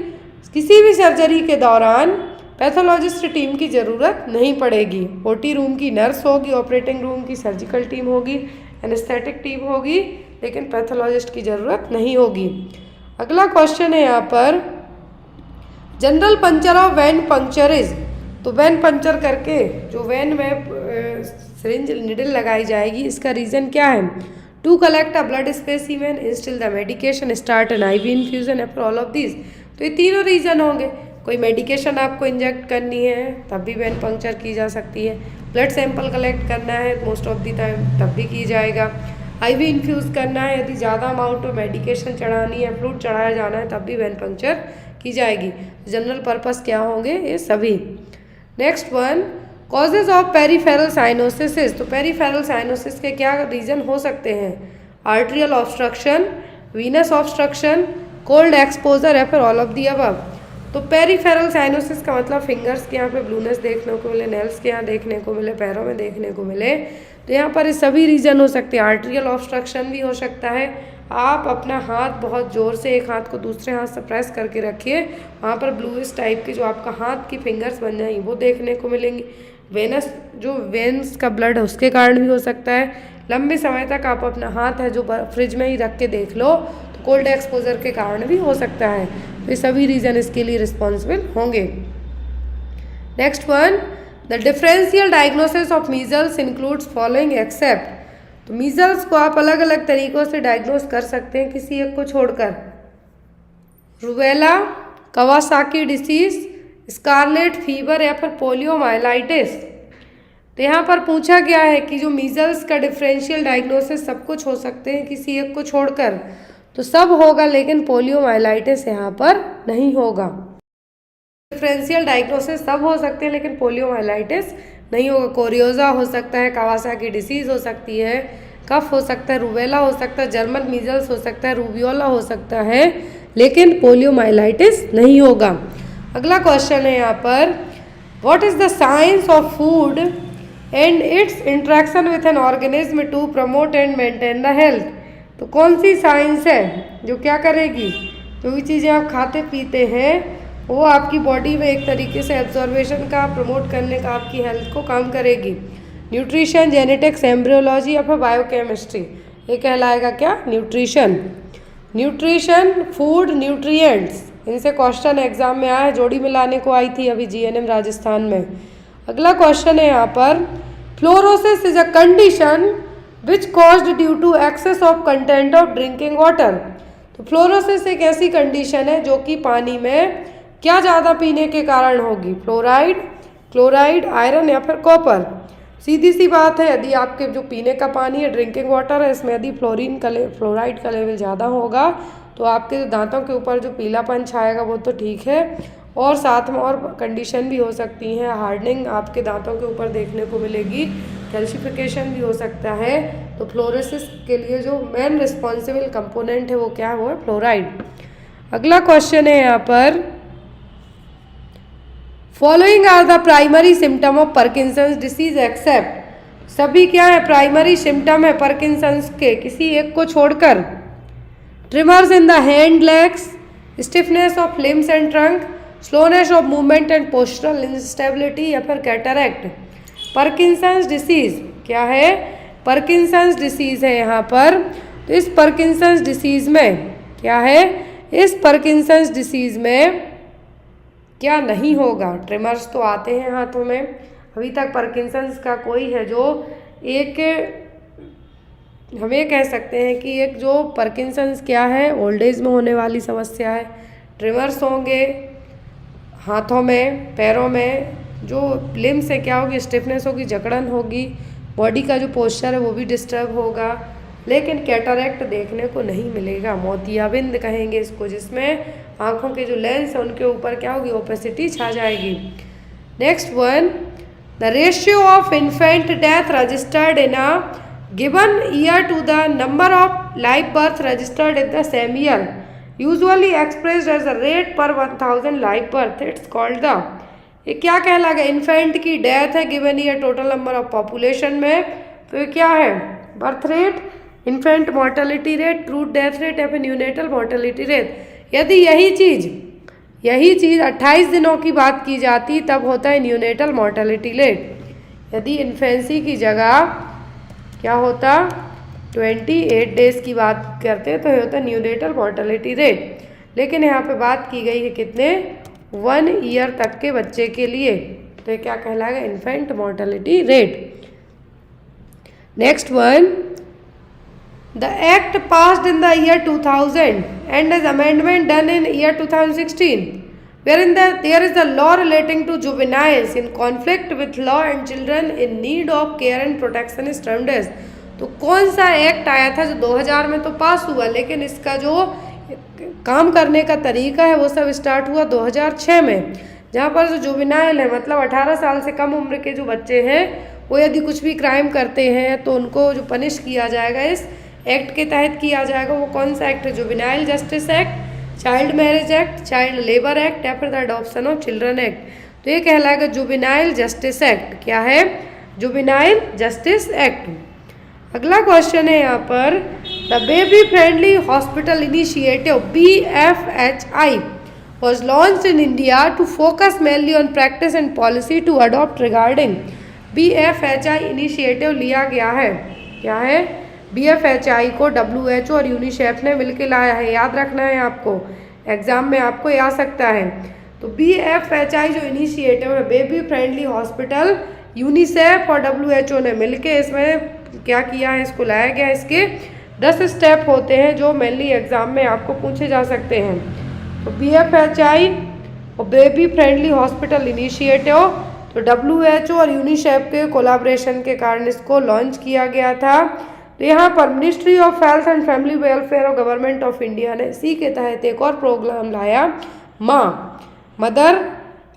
किसी भी सर्जरी के दौरान पैथोलॉजिस्ट टीम की ज़रूरत नहीं पड़ेगी। ओटी रूम की नर्स होगी, ऑपरेटिंग रूम की सर्जिकल टीम होगी, एनेस्थेटिक टीम होगी, लेकिन पैथोलॉजिस्ट की ज़रूरत नहीं होगी। अगला क्वेश्चन है यहाँ पर, general puncture of vein puncture is. तो वैन पंचर करके जो वैन में सिरिंज निडल लगाई जाएगी, इसका रीज़न क्या है? To collect a blood specimen, instil the medication, start an IV infusion, after all of this. तो ये तीनों रीज़न होंगे। कोई मेडिकेशन आपको इंजेक्ट करनी है तब भी वैन पंक्चर की जा सकती है, ब्लड सैंपल कलेक्ट करना है मोस्ट ऑफ द टाइम तब भी की जाएगा, आईवी इन्फ्यूज़ करना है, यदि ज़्यादा अमाउंट में मेडिकेशन चढ़ानी है, फ्लूइड चढ़ाया जाना है, तब भी वैन पंक्चर की जाएगी। जनरल पर्पस क्या होंगे? ये सभी। Next one, causes of peripheral cyanosis. तो पेरीफेरल साइनोसिस के क्या रीज़न हो सकते हैं? Arterial obstruction, venous obstruction, cold exposure, या फिर ऑल ऑफ दी अबव। तो पेरीफेरल साइनोसिस का मतलब फिंगर्स के यहाँ पे ब्लूनेस देखने को मिले, नेल्स के यहाँ देखने को मिले, पैरों में देखने को मिले, तो यहाँ पर ये सभी रीज़न हो सकते हैं। आर्ट्रियल ऑब्स्ट्रक्शन भी हो सकता है। आप अपना हाथ बहुत ज़ोर से एक हाथ को दूसरे हाथ से प्रेस करके रखिए, वहाँ पर ब्लूइश टाइप के जो आपका हाथ की फिंगर्स बन जाएंगी वो देखने को मिलेंगी। वेनस जो वेन्स का ब्लड है उसके कारण भी हो सकता है। लंबे समय तक आप अपना हाथ है जो फ्रिज में ही रख के देख लो तो कोल्ड एक्सपोजर के कारण भी हो सकता है। तो ये सभी रीज़न इसके लिए रिस्पॉन्सिबल होंगे। Next one, the differential diagnosis of measles includes following except. तो मीजल्स को आप अलग अलग तरीक़ों से डायग्नोस कर सकते हैं किसी एक को छोड़कर। Rubella, Kawasaki disease, scarlet fever, या फिर पोलियोमाइलाइटिस। तो यहाँ पर पूछा गया है कि जो मीजल्स का डिफरेंशियल डायग्नोसिस सब कुछ हो सकते हैं किसी एक को छोड़कर, तो सब होगा, लेकिन पोलियोमाइलाइटिस यहाँ पर नहीं होगा। डिफरेंशियल डायग्नोसिस सब हो सकते हैं लेकिन पोलियोमाइलाइटिस नहीं होगा। कोरियोजा हो सकता है, कावासाकी डिसीज़ हो सकती है, कफ हो सकता है, रूबेला हो सकता है, जर्मन मीजल्स हो सकता है, रूबियोला हो सकता है, लेकिन पोलियोमाइलाइटिस नहीं होगा। अगला क्वेश्चन है यहाँ पर, what is the science of food and its interaction with an organism to promote and maintain the health. तो कौन सी साइंस है जो क्या करेगी? जो भी चीज़ें आप खाते पीते हैं वो आपकी बॉडी में एक तरीके से एब्जॉर्बेशन का, प्रमोट करने का, आपकी हेल्थ को काम करेगी। न्यूट्रिशन, जेनेटिक्स, एम्ब्रियोलॉजी, या फिर बायोकेमिस्ट्री, ये कहलाएगा क्या? न्यूट्रिशन। न्यूट्रिशन, फूड, न्यूट्रिएंट्स, इनसे क्वेश्चन एग्जाम में आया है, जोड़ी मिलाने को आई थी अभी जीएनएम राजस्थान में। अगला क्वेश्चन है यहाँ पर, fluorosis is a condition which caused due to excess of content of drinking water. तो फ्लोरोसिस एक ऐसी कंडीशन है जो कि पानी में क्या ज़्यादा पीने के कारण होगी? फ्लोराइड, क्लोराइड, आयरन, या फिर कॉपर। सीधी सी बात है, यदि आपके जो पीने का पानी है, ड्रिंकिंग वाटर है, इसमें यदि फ्लोराइड का लेवल ज़्यादा होगा तो आपके दांतों के ऊपर जो पीलापन छाएगा वो तो ठीक है, और साथ में और कंडीशन भी हो सकती है। हार्डनिंग आपके दांतों के ऊपर देखने को मिलेगी, कैल्शिफिकेशन भी हो सकता है। तो फ्लोरोसिस के लिए जो मेन रिस्पॉन्सिबल कंपोनेंट है वो क्या है? वो है फ्लोराइड। अगला क्वेश्चन है यहाँ पर, following are the primary symptom of Parkinson's disease except. सभी क्या है? प्राइमरी सिम्टम है पार्किंसंस के, किसी एक को छोड़कर। Trimmers in the hand legs, stiffness of limbs and trunk, slowness of movement and postural instability, या फिर कैटरैक्ट। पार्किंसंस डिसीज क्या है? पार्किंसंस डिसीज है यहाँ पर। तो इस पार्किंसंस डिसीज में क्या है? इस पार्किंसंस डिसीज में क्या नहीं होगा? ट्रिमर्स तो आते हैं हाथों में, अभी तक पार्किंसंस का कोई है जो एक, हम ये कह सकते हैं कि एक जो पार्किंसंस क्या है, ओल्ड एज में होने वाली समस्या है। ट्रिमर्स होंगे हाथों में, पैरों में, जो लिम्स से क्या होगी? स्टिफनेस होगी, जकड़न होगी, बॉडी का जो पोस्चर है वो भी डिस्टर्ब होगा, लेकिन कैटरैक्ट देखने को नहीं मिलेगा। मोतियाबिंद कहेंगे इसको, जिसमें आँखों के जो लेंस है उनके ऊपर क्या होगी? ओपेसिटी छा जाएगी। Next one, the ratio of infant death registered in a given year to the number of live birth registered in the same year usually expressed as a rate per 1000 live birth, it's called the. ये क्या कहलाएगा? Infant की death है given year total number of population में, तो ये क्या है? Birth rate, infant mortality rate, true death rate, या फिर न्यूनेटल मोर्टेलिटी रेट। यदि यही चीज़ यही चीज़ 28 दिनों की बात की जाती तब होता है न्यूनेटल मॉर्टेलिटी रेट। यदि इन्फेंसी की जगह क्या होता 28 डेज की बात करते हैं तो ये होता है न्यूनेटल मॉर्टेलिटी रेट। लेकिन यहाँ पे बात की गई है कितने 1 ईयर तक के बच्चे के लिए, तो ये क्या कहलाएगा infant mortality rate. Next one, The act passed in the year 2000 and as amendment done in year 2016, wherein there is a law relating to juveniles in conflict with law and children in need of care and protection is termed as। तो कौन सा act आया था जो 2000 में तो पास हुआ, लेकिन इसका जो काम करने का तरीका है वो सब स्टार्ट हुआ 2006 में, जहाँ पर जो जुवेनाइल है मतलब 18 साल से कम उम्र के जो बच्चे हैं वो यदि कुछ भी क्राइम करते हैं तो उनको जो पनिश किया जाएगा इस एक्ट के तहत किया जाएगा। वो कौन सा एक्ट है, juvenile justice act, child marriage act, child labour act या फिर the adoption of children act. तो ये कहलाएगा जुवेनाइल जस्टिस एक्ट। क्या है, जुवेनाइल जस्टिस एक्ट। अगला क्वेश्चन है यहाँ पर, the baby friendly hospital initiative BFHI was launched in India to focus mainly on practice and policy to adopt regarding। BFHI initiative लिया गया है, क्या है BFHI को WHO और यूनिसेफ ने मिलकर लाया है, याद रखना है आपको, एग्जाम में आपको आ सकता है। तो BFHI जो इनिशिएटिव है बेबी फ्रेंडली हॉस्पिटल, यूनिसेफ और WHO ने मिलके इसमें क्या किया है, इसको लाया गया। इसके 10 स्टेप होते हैं जो मेनली एग्जाम में आपको पूछे जा सकते हैं। तो BFHI और बेबी फ्रेंडली हॉस्पिटल इनिशिएटिव, तो WHO और यूनिसेफ के कोलैबोरेशन के कारण इसको लॉन्च किया गया था। तो यहाँ पर ministry of health and family welfare और गवर्नमेंट ऑफ इंडिया ने इसी के तहत एक और प्रोग्राम लाया, मदर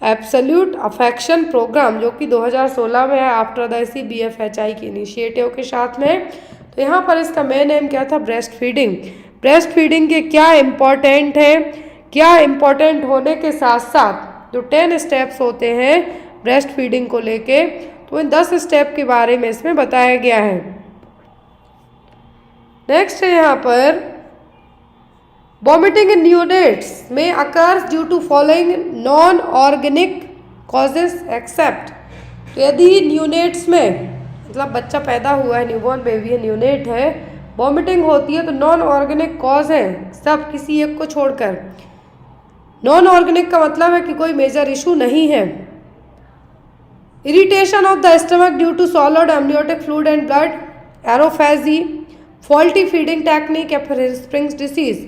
एब्सोल्यूट अफेक्शन प्रोग्राम, जो कि 2016 में है आफ्टर द BFHI की इनिशिएटिव के साथ में। तो यहाँ पर इसका मेन एम क्या था, ब्रेस्ट फीडिंग। ब्रेस्ट फीडिंग के क्या इम्पोर्टेंट है, क्या इम्पोर्टेंट होने के साथ साथ जो 10 स्टेप्स होते हैं ब्रेस्ट फीडिंग को लेके, तो इन 10 स्टेप के बारे में इसमें बताया गया है। नेक्स्ट है यहाँ पर, वॉमिटिंग इन न्यूनेट्स में occurs due to following non organic causes except. तो यदि न्यूनेट्स में मतलब बच्चा पैदा हुआ है, न्यूबॉर्न बेबी है, न्यूनेट है, वॉमिटिंग होती है तो नॉन ऑर्गेनिक कॉज है सब, किसी एक को छोड़कर। नॉन ऑर्गेनिक का मतलब है कि कोई मेजर इशू नहीं है। Irritation of the stomach due to solid amniotic fluid and blood, aerophagy, faulty feeding technique या फिर स्प्रिंग्स डिसीज।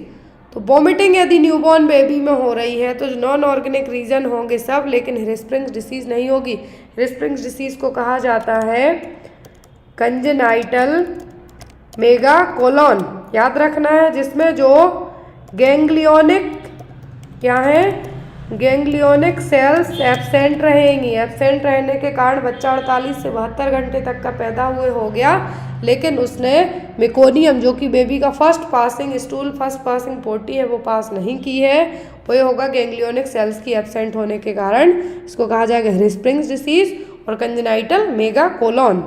तो वॉमिटिंग यदि न्यूबॉर्न बेबी में हो रही है तो नॉन ऑर्गेनिक रीजन होंगे सब, लेकिन हिस्प्रिंग्स डिसीज नहीं होगी। हिस्प्रिंग्स डिसीज को कहा जाता है कंजेनाइटल मेगाकोलोन, याद रखना है, जिसमें जो गैंग्लियोनिक क्या है, गैंग्लियोनिक सेल्स एब्सेंट रहेंगी। एब्सेंट रहने के कारण बच्चा 48 से 72 घंटे तक का पैदा हुए हो गया, लेकिन उसने मेकोनियम जो कि बेबी का first passing stool, first passing potty है, वो पास नहीं की है। वो ये होगा गैंग्लियोनिक सेल्स की एब्सेंट होने के कारण, इसको कहा जाएगा हिस्प्रिंग्स डिसीज और कंजेनाइटल मेगाकोलोन।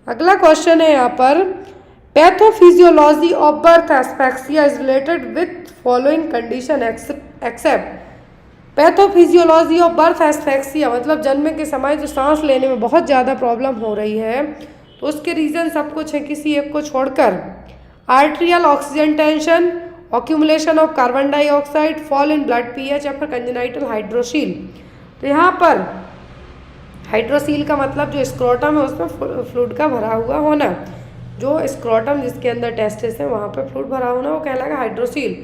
अगला क्वेश्चन है यहाँ पर, pathophysiology of birth asphyxia is related with following condition except. Pathophysiology of birth asphyxia मतलब जन्म के समय जो सांस लेने में बहुत ज़्यादा प्रॉब्लम हो रही है, तो उसके रीज़न सब कुछ है किसी एक को छोड़कर। Arterial oxygen tension, accumulation of carbon dioxide, fall in blood pH या फिर कंजेनाइटल हाइड्रोसील। तो यहाँ पर हाइड्रोसील का मतलब जो स्क्रोटम है उसमें फ्लूइड का भरा हुआ होना, जो स्क्रोटम जिसके अंदर टेस्टिस है वहाँ पे फ्लूइड भरा होना, वो कहलाएगा हाइड्रोसील।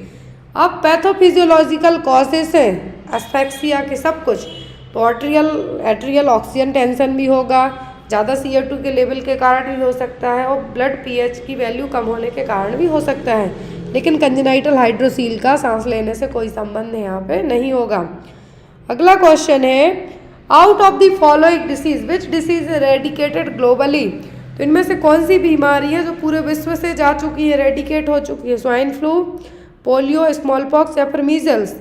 अब पैथोफिजियोलॉजिकल कॉजेस हैं एस्फेक्सिया के सब कुछ, तो एट्रियल ऑक्सीजन टेंशन भी होगा, ज़्यादा CO2 के लेवल के कारण भी हो सकता है, और ब्लड pH की वैल्यू कम होने के कारण भी हो सकता है। लेकिन कंजेनाइटल हाइड्रोसील का सांस लेने से कोई संबंध यहाँ पे नहीं होगा। अगला क्वेश्चन है, out of the following disease which disease eradicated globally. तो इनमें से कौन सी बीमारी है जो पूरे विश्व से जा चुकी है, एरेडिकेट हो चुकी है? Swine flu, polio, small pox या फिर मीजल्स।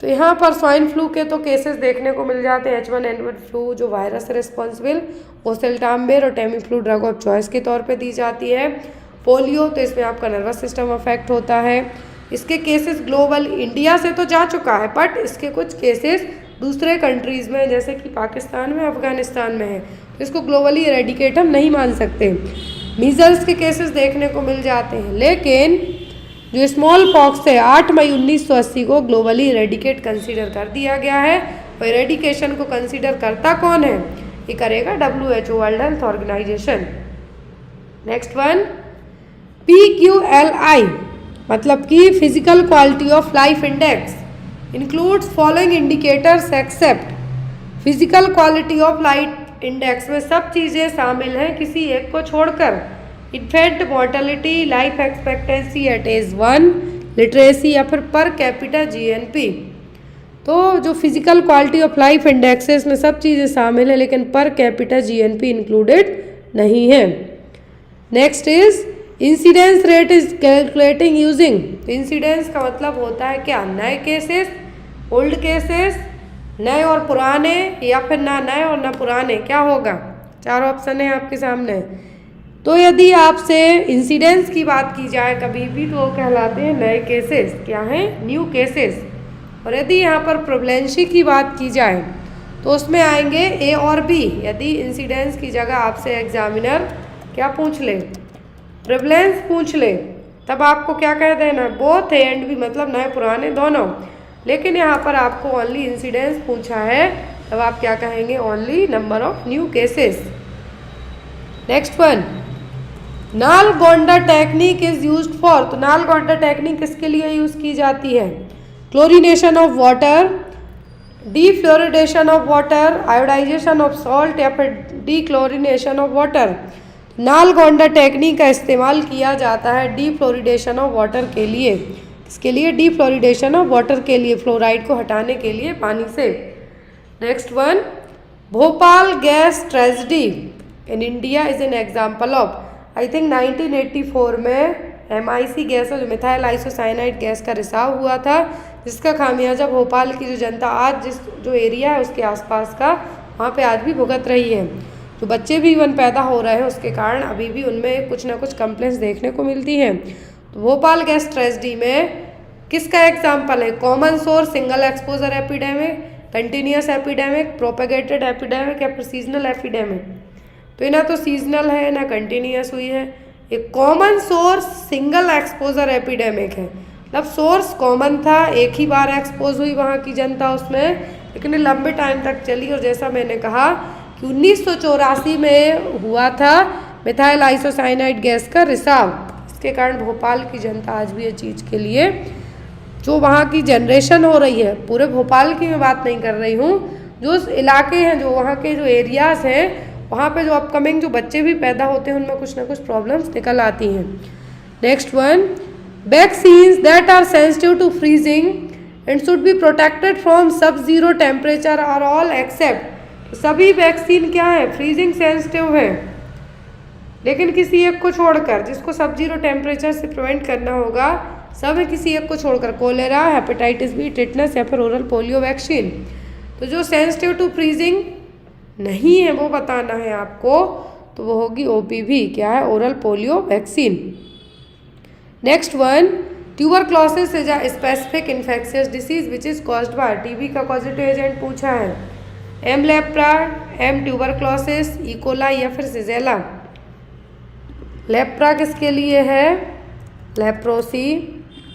तो यहाँ पर स्वाइन फ्लू के तो केसेस देखने को मिल जाते हैं, H1N1 फ्लू जो वायरस है रिस्पॉन्सिबल, ओसेल्टाम्बिर और टेमीफ्लू ड्रग ऑफ चॉइस के तौर पे दी जाती है। पोलियो तो इसमें आपका नर्वस सिस्टम अफेक्ट होता है। इसके केसेस ग्लोबल इंडिया से तो जा चुका है, बट इसके कुछ केसेस दूसरे कंट्रीज़ में जैसे कि पाकिस्तान में, अफगानिस्तान में है, तो इसको ग्लोबली एरेडिकेट हम नहीं मान सकते। मीजल्स के केसेस देखने को मिल जाते हैं, लेकिन जो स्मॉल पॉक्स है 8 मई 1980 को ग्लोबली एरेडिकेट कंसीडर कर दिया गया है। और एरेडिकेशन को कंसीडर करता कौन है? ये करेगा WHO, world health organization. Next one, PQLI मतलब कि physical quality of life index includes following indicators except. Physical quality of life index में सब चीज़ें शामिल हैं किसी एक को छोड़कर। Infant mortality, life expectancy at age 1, literacy या फिर पर कैपिटा GNP। तो जो physical quality of life indexes में सब चीज़ें शामिल हैं, लेकिन पर कैपिटा GNP इंक्लूडेड नहीं है। Next is incidence rate is calculating using. Incidence का मतलब होता है क्या? नए केसेस, ओल्ड केसेस, नए और पुराने, या फिर ना नए और ना पुराने, क्या होगा? 4 ऑप्शन है आपके सामने। तो यदि आपसे इंसिडेंस की बात की जाए कभी भी तो वो कहलाते हैं नए केसेस, क्या हैं? New cases. और यदि यहाँ पर प्रेवलेंसी की बात की जाए तो उसमें आएंगे A और B। यदि इंसिडेंस की जगह आपसे एग्जामिनर क्या पूछ ले? प्रेवलेंस पूछ ले, तब आपको क्या कह देना? बोथ एंड भी, मतलब नए पुराने दोनों। लेकिन यहाँ पर आपको ओनली इंसिडेंस पूछा है, तब आप क्या कहेंगे? Only number of new cases. Next one, Nalgonda technique is used for. तो नालगोंडा टेक्निक किसके लिए यूज़ की जाती है? Chlorination of water, defluoridation of water, iodization of salt या फिर dechlorination of water. Nalgonda technique का इस्तेमाल किया जाता है डीफ्लोरिडेशन ऑफ वाटर के लिए। इसके लिए डीफ्लोरिडेशन ऑफ वाटर के लिए, फ्लोराइड को हटाने के लिए पानी से। Next one, Bhopal gas tragedy in India is an example of. I think 1984 में MIC गैस जो मिथाइल आइसोसाइनाइड गैस का रिसाव हुआ था, जिसका खामियाजा भोपाल की जो जनता आज जो एरिया है उसके आसपास का, वहाँ पे आज भी भुगत रही है। जो बच्चे भी इवन पैदा हो रहे हैं उसके कारण अभी भी उनमें कुछ ना कुछ कंप्लेंट्स देखने को मिलती हैं। तो भोपाल गैस ट्रेजेडी में किसका एग्जाम्पल है? Common source, single exposure epidemic, continuous epidemic, propagated epidemic या फिर सीजनल एपिडेमिक। तो ना तो सीजनल है ना कंटिन्यूस हुई है। एक common source single exposure epidemic है, मतलब सोर्स कॉमन था, एक ही बार एक्सपोज हुई वहाँ की जनता उसमें, लेकिन लंबे टाइम तक चली। और जैसा मैंने कहा कि 1984 में हुआ था मिथाइल आइसोसाइनाइड गैस का रिसाव। इसके कारण भोपाल की जनता आज भी ये चीज़ के लिए, जो वहाँ की जनरेशन हो रही है, पूरे भोपाल की मैं बात नहीं कर रही हूँ, जो इलाके हैं, जो वहाँ के जो एरियाज़ हैं, वहाँ पे जो अपकमिंग जो बच्चे भी पैदा होते हैं उनमें कुछ ना कुछ प्रॉब्लम्स निकल आती हैं। Next one, vaccines that are sensitive to freezing and should be protected from sub zero temperature are all except. सभी वैक्सीन क्या है? फ्रीजिंग सेंसिटिव है, लेकिन किसी एक को छोड़कर, जिसको सब जीरो टेम्परेचर से प्रिवेंट करना होगा, सब है किसी एक को छोड़कर, कोलेरा, हेपेटाइटिस बी, टिटनस या फिर ओरल पोलियो वैक्सीन। तो जो सेंसिटिव टू फ्रीजिंग नहीं है वो बताना है आपको, तो वो होगी OPV, क्या है? Oral polio vaccine. Next one, tuberculosis is a specific infectious disease which is caused by. TB का पॉजिटिव एजेंट पूछा है, M. Lepra, M. Tuberculosis, E coli या फिर सिजेला। लेप्रा किसके लिए है? लेप्रोसी।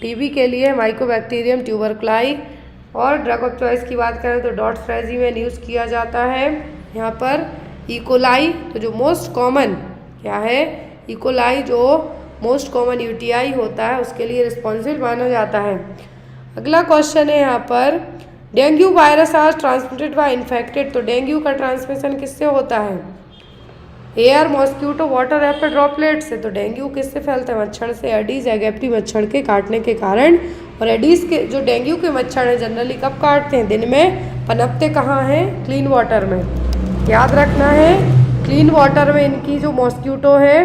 TB के लिए माइकोबैक्टीरियम ट्यूबरक्लाई। और ड्रग ऑफ चॉइस की बात करें तो डॉट्सट्रेजिमेन यूज़ किया जाता है। यहाँ पर इकोलाई, तो जो मोस्ट कॉमन क्या है? इकोलाई जो मोस्ट कॉमन UTI होता है उसके लिए रिस्पॉन्सिबल माना जाता है। अगला क्वेश्चन है यहाँ पर, dengue virus are transmitted by infected. तो डेंगू का ट्रांसमिशन किससे होता है? एयर, मॉस्क्यूटो, वाटर या फिर ड्रॉपलेट से। तो डेंगू किससे फैलता है? मच्छर से। एडीज एगेप्टी मच्छर के काटने के कारण। और एडीज के जो डेंगू के मच्छर हैं जनरली कब काटते हैं? दिन में। पनपते कहाँ हैं? क्लीन वाटर में। याद रखना है, क्लीन वाटर में इनकी जो मॉस्क्यूटो है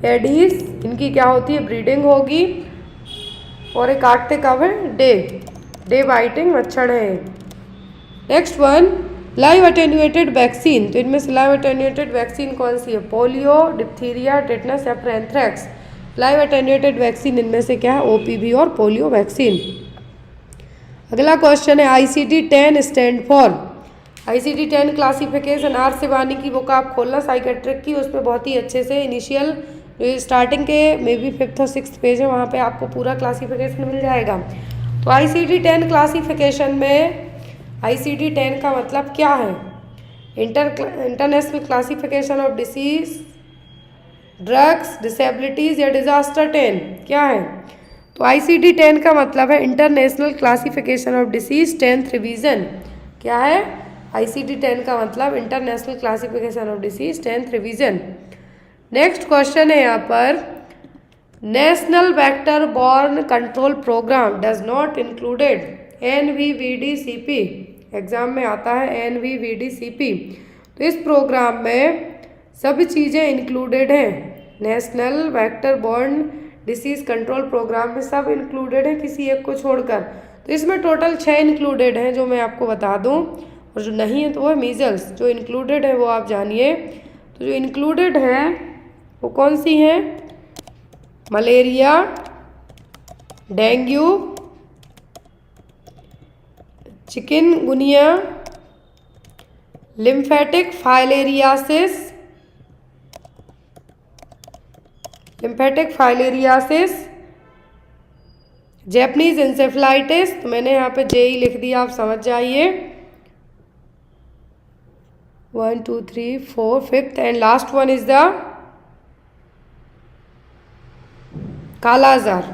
एडीज, इनकी क्या होती है? ब्रीडिंग होगी। और ये काटते कब है? डे बाइटिंग मच्छर है। Next one, live attenuated vaccine. तो इनमें से लाइव अटेन्यूएटेड वैक्सीन कौन सी है? पोलियो, डिप्थीरिया, टिटनस या फिर एंथ्रैक्स। लाइव अटेन्यूएटेड वैक्सीन इनमें से क्या है? ओपीवी और पोलियो वैक्सीन। अगला क्वेश्चन है ICD-10 stand for. ICD-10 classification, आर शिवानी की बुक आप खोलना साइकेट्रिक की, उसमें बहुत ही अच्छे से इनिशियल स्टार्टिंग के मे बी 5th और 6th पेज है, वहाँ पे आपको पूरा क्लासिफिकेशन मिल जाएगा। तो ICD-10 क्लासिफिकेशन में ICD-10 का मतलब क्या है? International classification of disease, drugs, disabilities या डिजास्टर 10 क्या है? तो ICD-10 का मतलब है international classification of disease 10th revision. क्या है? ICD-10 का मतलब international classification of disease 10th revision. Next question है यहाँ पर, national vector borne control programme does not included NVVDCP। Exam में आता है NVVDCP। तो इस प्रोग्राम में सभी चीज़ें इंक्लूडेड हैं। National vector borne disease control programme में सब इंक्लूडेड है, किसी एक को छोड़कर। तो इसमें टोटल 6 इंक्लूडेड हैं जो मैं आपको बता दूं, और जो नहीं है तो वो है मीजल्स। जो इंक्लूडेड है वो आप जानिए। तो जो इंक्लूडेड है वो कौन सी हैं? Malaria, dengue, chikungunya, lymphatic filariasis, Japanese encephalitis. तो मैंने यहाँ पे JE लिख दिया, आप समझ जाइए। 1 2 3 4 5th and last one is the काला अज़हर।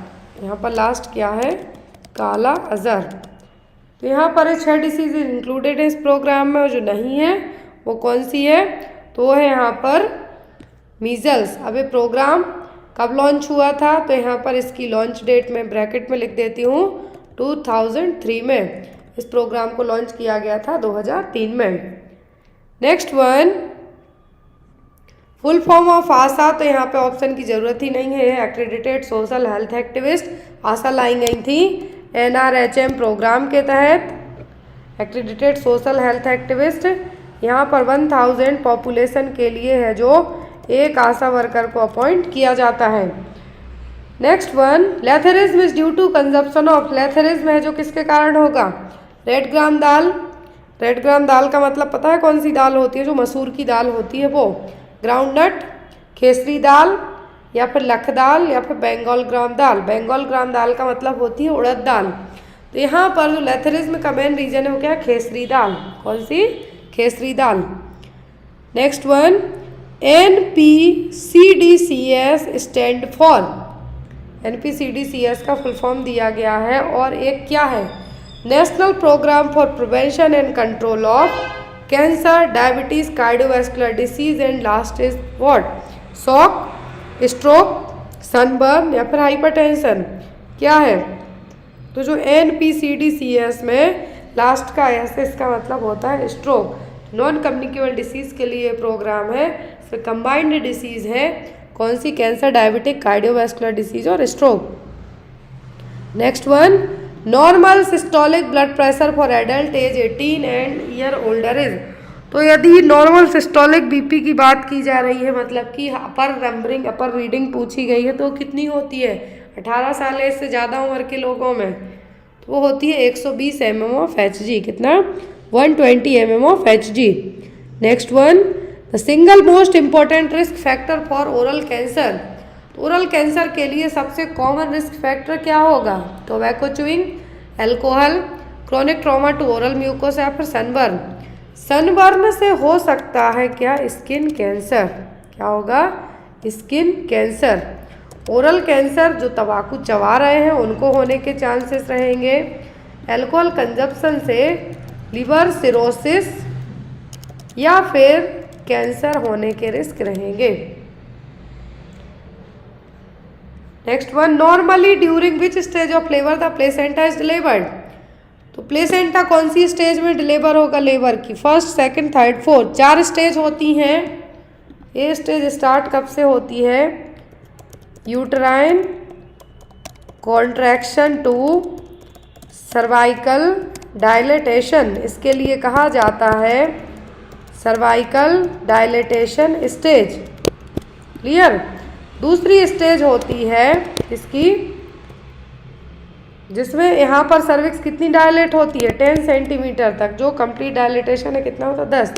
यहाँ पर लास्ट क्या है? काला अज़हर। तो यहाँ पर 6 डिसीज इंक्लूडेड है इस प्रोग्राम में, और जो नहीं है वो कौन सी है? तो है यहाँ पर मीजल्स। अब ये प्रोग्राम कब लॉन्च हुआ था? तो यहाँ पर इसकी लॉन्च डेट में ब्रैकेट में लिख देती हूँ 2003 में। इस प्रोग्राम को लॉन्च किया गया था 2003 में। Next one, full form of ASHA. तो यहाँ पे ऑप्शन की ज़रूरत ही नहीं है, accredited social health activist. ASHA लाई गई थी NRHM प्रोग्राम के तहत, एक्रेडिटेड सोशल हेल्थ एक्टिविस्ट। यहाँ पर 1000 पॉपुलेशन के लिए है जो एक आशा वर्कर को अपॉइंट किया जाता है। Next one, lathyrism is due to consumption of. Lathyrism है जो किसके कारण होगा? रेड ग्राम दाल। रेड ग्राम दाल का मतलब पता है कौन सी दाल होती है? जो मसूर की दाल होती है वो। ग्राउंडनट, खेसरी दाल, या फिर लख दाल, या फिर बंगाल ग्राम दाल। बंगाल ग्राम दाल का मतलब होती है उड़द दाल। तो यहाँ पर जो लेथरिज्म का मेन रीजन है वो क्या है? खेसरी दाल। कौन सी? खेसरी दाल। Next one, NPCDCS stand for. NPCDCS का फुल फॉर्म दिया गया है, और एक क्या है? National programme for prevention and control of cancer, diabetes, cardiovascular disease and last is what? Shock, stroke, sunburn या फिर हाइपरटेंशन। क्या है? तो जो NPCDCS में लास्ट का S, इसका मतलब होता है स्ट्रोक। नॉन कम्युनिकेबल डिसीज़ के लिए प्रोग्राम है। इसमें कंबाइंड डिसीज़ है। कौन सी? कैंसर, डायबिटिक, कार्डियोवैस्कुलर डिसीज और stroke. Next one, normal systolic blood pressure for adult age 18 and year older is. तो यदि नॉर्मल सिस्टोलिक BP की बात की जा रही है, मतलब कि अपर नंबरिंग, अपर रीडिंग पूछी गई है, तो कितनी होती है? 18 साल से ज़्यादा उम्र के लोगों में तो वो होती है 120 mm ऑफ Hg। कितना? 120 mm of Hg। Next one, the single most important risk factor for oral cancer. तो ओरल कैंसर के लिए सबसे कॉमन रिस्क फैक्टर क्या होगा? Tobacco chewing, alcohol, chronic trauma to oral mucosa, या फिर सनबर्न। सनबर्न से हो सकता है क्या? Skin cancer. क्या होगा? Skin cancer. ओरल कैंसर जो तंबाकू चबा रहे हैं उनको होने के चांसेस रहेंगे। अल्कोहल कंजप्शन से लिवर सिरोसिस या फिर कैंसर होने के रिस्क रहेंगे। Next one, normally during which stage of labour the placenta is delivered. तो प्लेसेंटा कौन सी स्टेज में डिलीवर होगा लेबर की? First, second, third, fourth. 4 stage होती हैं। ये स्टेज स्टार्ट कब से होती है? Uterine contraction to cervical dilatation, इसके लिए कहा जाता है सर्वाइकल डायलेटेशन स्टेज। क्लियर? दूसरी स्टेज होती है इसकी, जिसमें यहाँ पर सर्विक्स कितनी डायलेट होती है 10 सेंटीमीटर तक, जो कंप्लीट डायलेटेशन है कितना होता है 10।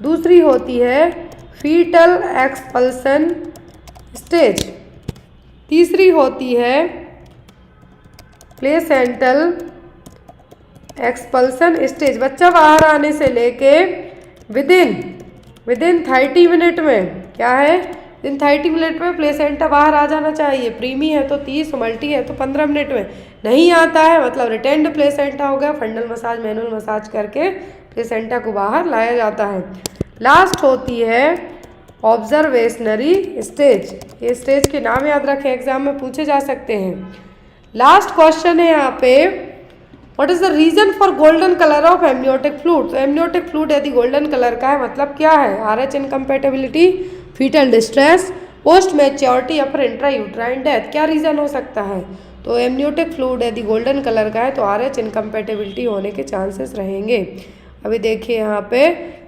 दूसरी होती है फीटल एक्सपल्सन स्टेज। तीसरी होती है प्लेसेंटल एक्सपल्सन स्टेज। बच्चा बाहर आने से लेके विदिन 30 मिनट में, क्या है, विदिन 30 मिनट में प्लेसेंटा बाहर आ जाना चाहिए। प्रीमी है तो 30, मल्टी है तो 15 मिनट में। नहीं आता है मतलब रिटेंड प्लेसेंटा हो गया, फंडल मसाज मैनुअल मसाज करके प्लेसेंटा को बाहर लाया जाता है। लास्ट होती है ऑब्जर्वेशनरी स्टेज। ये स्टेज के नाम याद रखें, एग्जाम में पूछे जा सकते हैं। लास्ट क्वेश्चन है यहाँ पे, what is the reason for golden colour of amniotic fluid. तो एमनियोटिक फ्लूइड यदि गोल्डन कलर का है मतलब क्या है, RH incompatibility, foetal distress, post maturity, upper intra uterine death. क्या रीजन हो सकता है, तो एमनियोटिक फ्लूइड यदि गोल्डन कलर का है तो RH इनकम्पेटेबिलिटी होने के चांसेस रहेंगे। अभी देखिए यहाँ पे,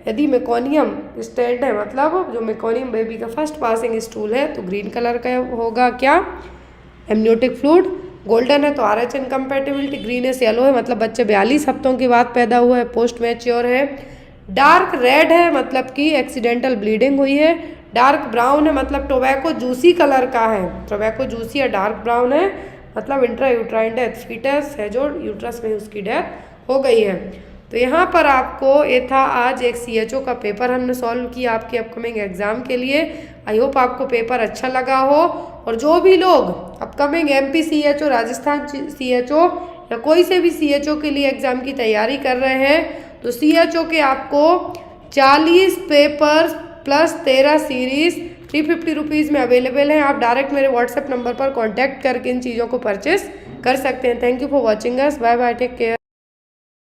यदि मेकोनियम स्टेंट है मतलब जो मेकोनियम बेबी का फर्स्ट पासिंग स्टूल है तो ग्रीन कलर का होगा क्या, एमनियोटिक फ्लूइड। गोल्डन है तो RH इनकम्पेटेबिलिटी, ग्रीनिश येलो है मतलब बच्चे 42 हफ्तों के बाद पैदा हुआ है, पोस्ट मैच्योर है। डार्क रेड है मतलब कि एक्सीडेंटल ब्लीडिंग हुई है। डार्क ब्राउन है मतलब टोबैको जूसी कलर का है, टोबैको जूसी या डार्क ब्राउन है मतलब इंट्रा यूट्राइन डेथ, फीटस है जो यूट्रस में उसकी डेथ हो गई है। तो यहाँ पर आपको ये था आज एक CHO का पेपर हमने सॉल्व किया आपके अपकमिंग एग्जाम के लिए। आई होप आपको पेपर अच्छा लगा हो, और जो भी लोग upcoming MP CHO, Rajasthan CHO या कोई से भी CHO के लिए एग्जाम की तैयारी कर रहे हैं तो CHO के आपको 40 पेपर्स प्लस 13 सीरीज 350 रुपीज़ में अवेलेबल हैं। आप डायरेक्ट मेरे व्हाट्सएप नंबर पर कॉन्टैक्ट करके इन चीज़ों को परचेस कर सकते हैं। Thank you for watching us, bye bye, take care.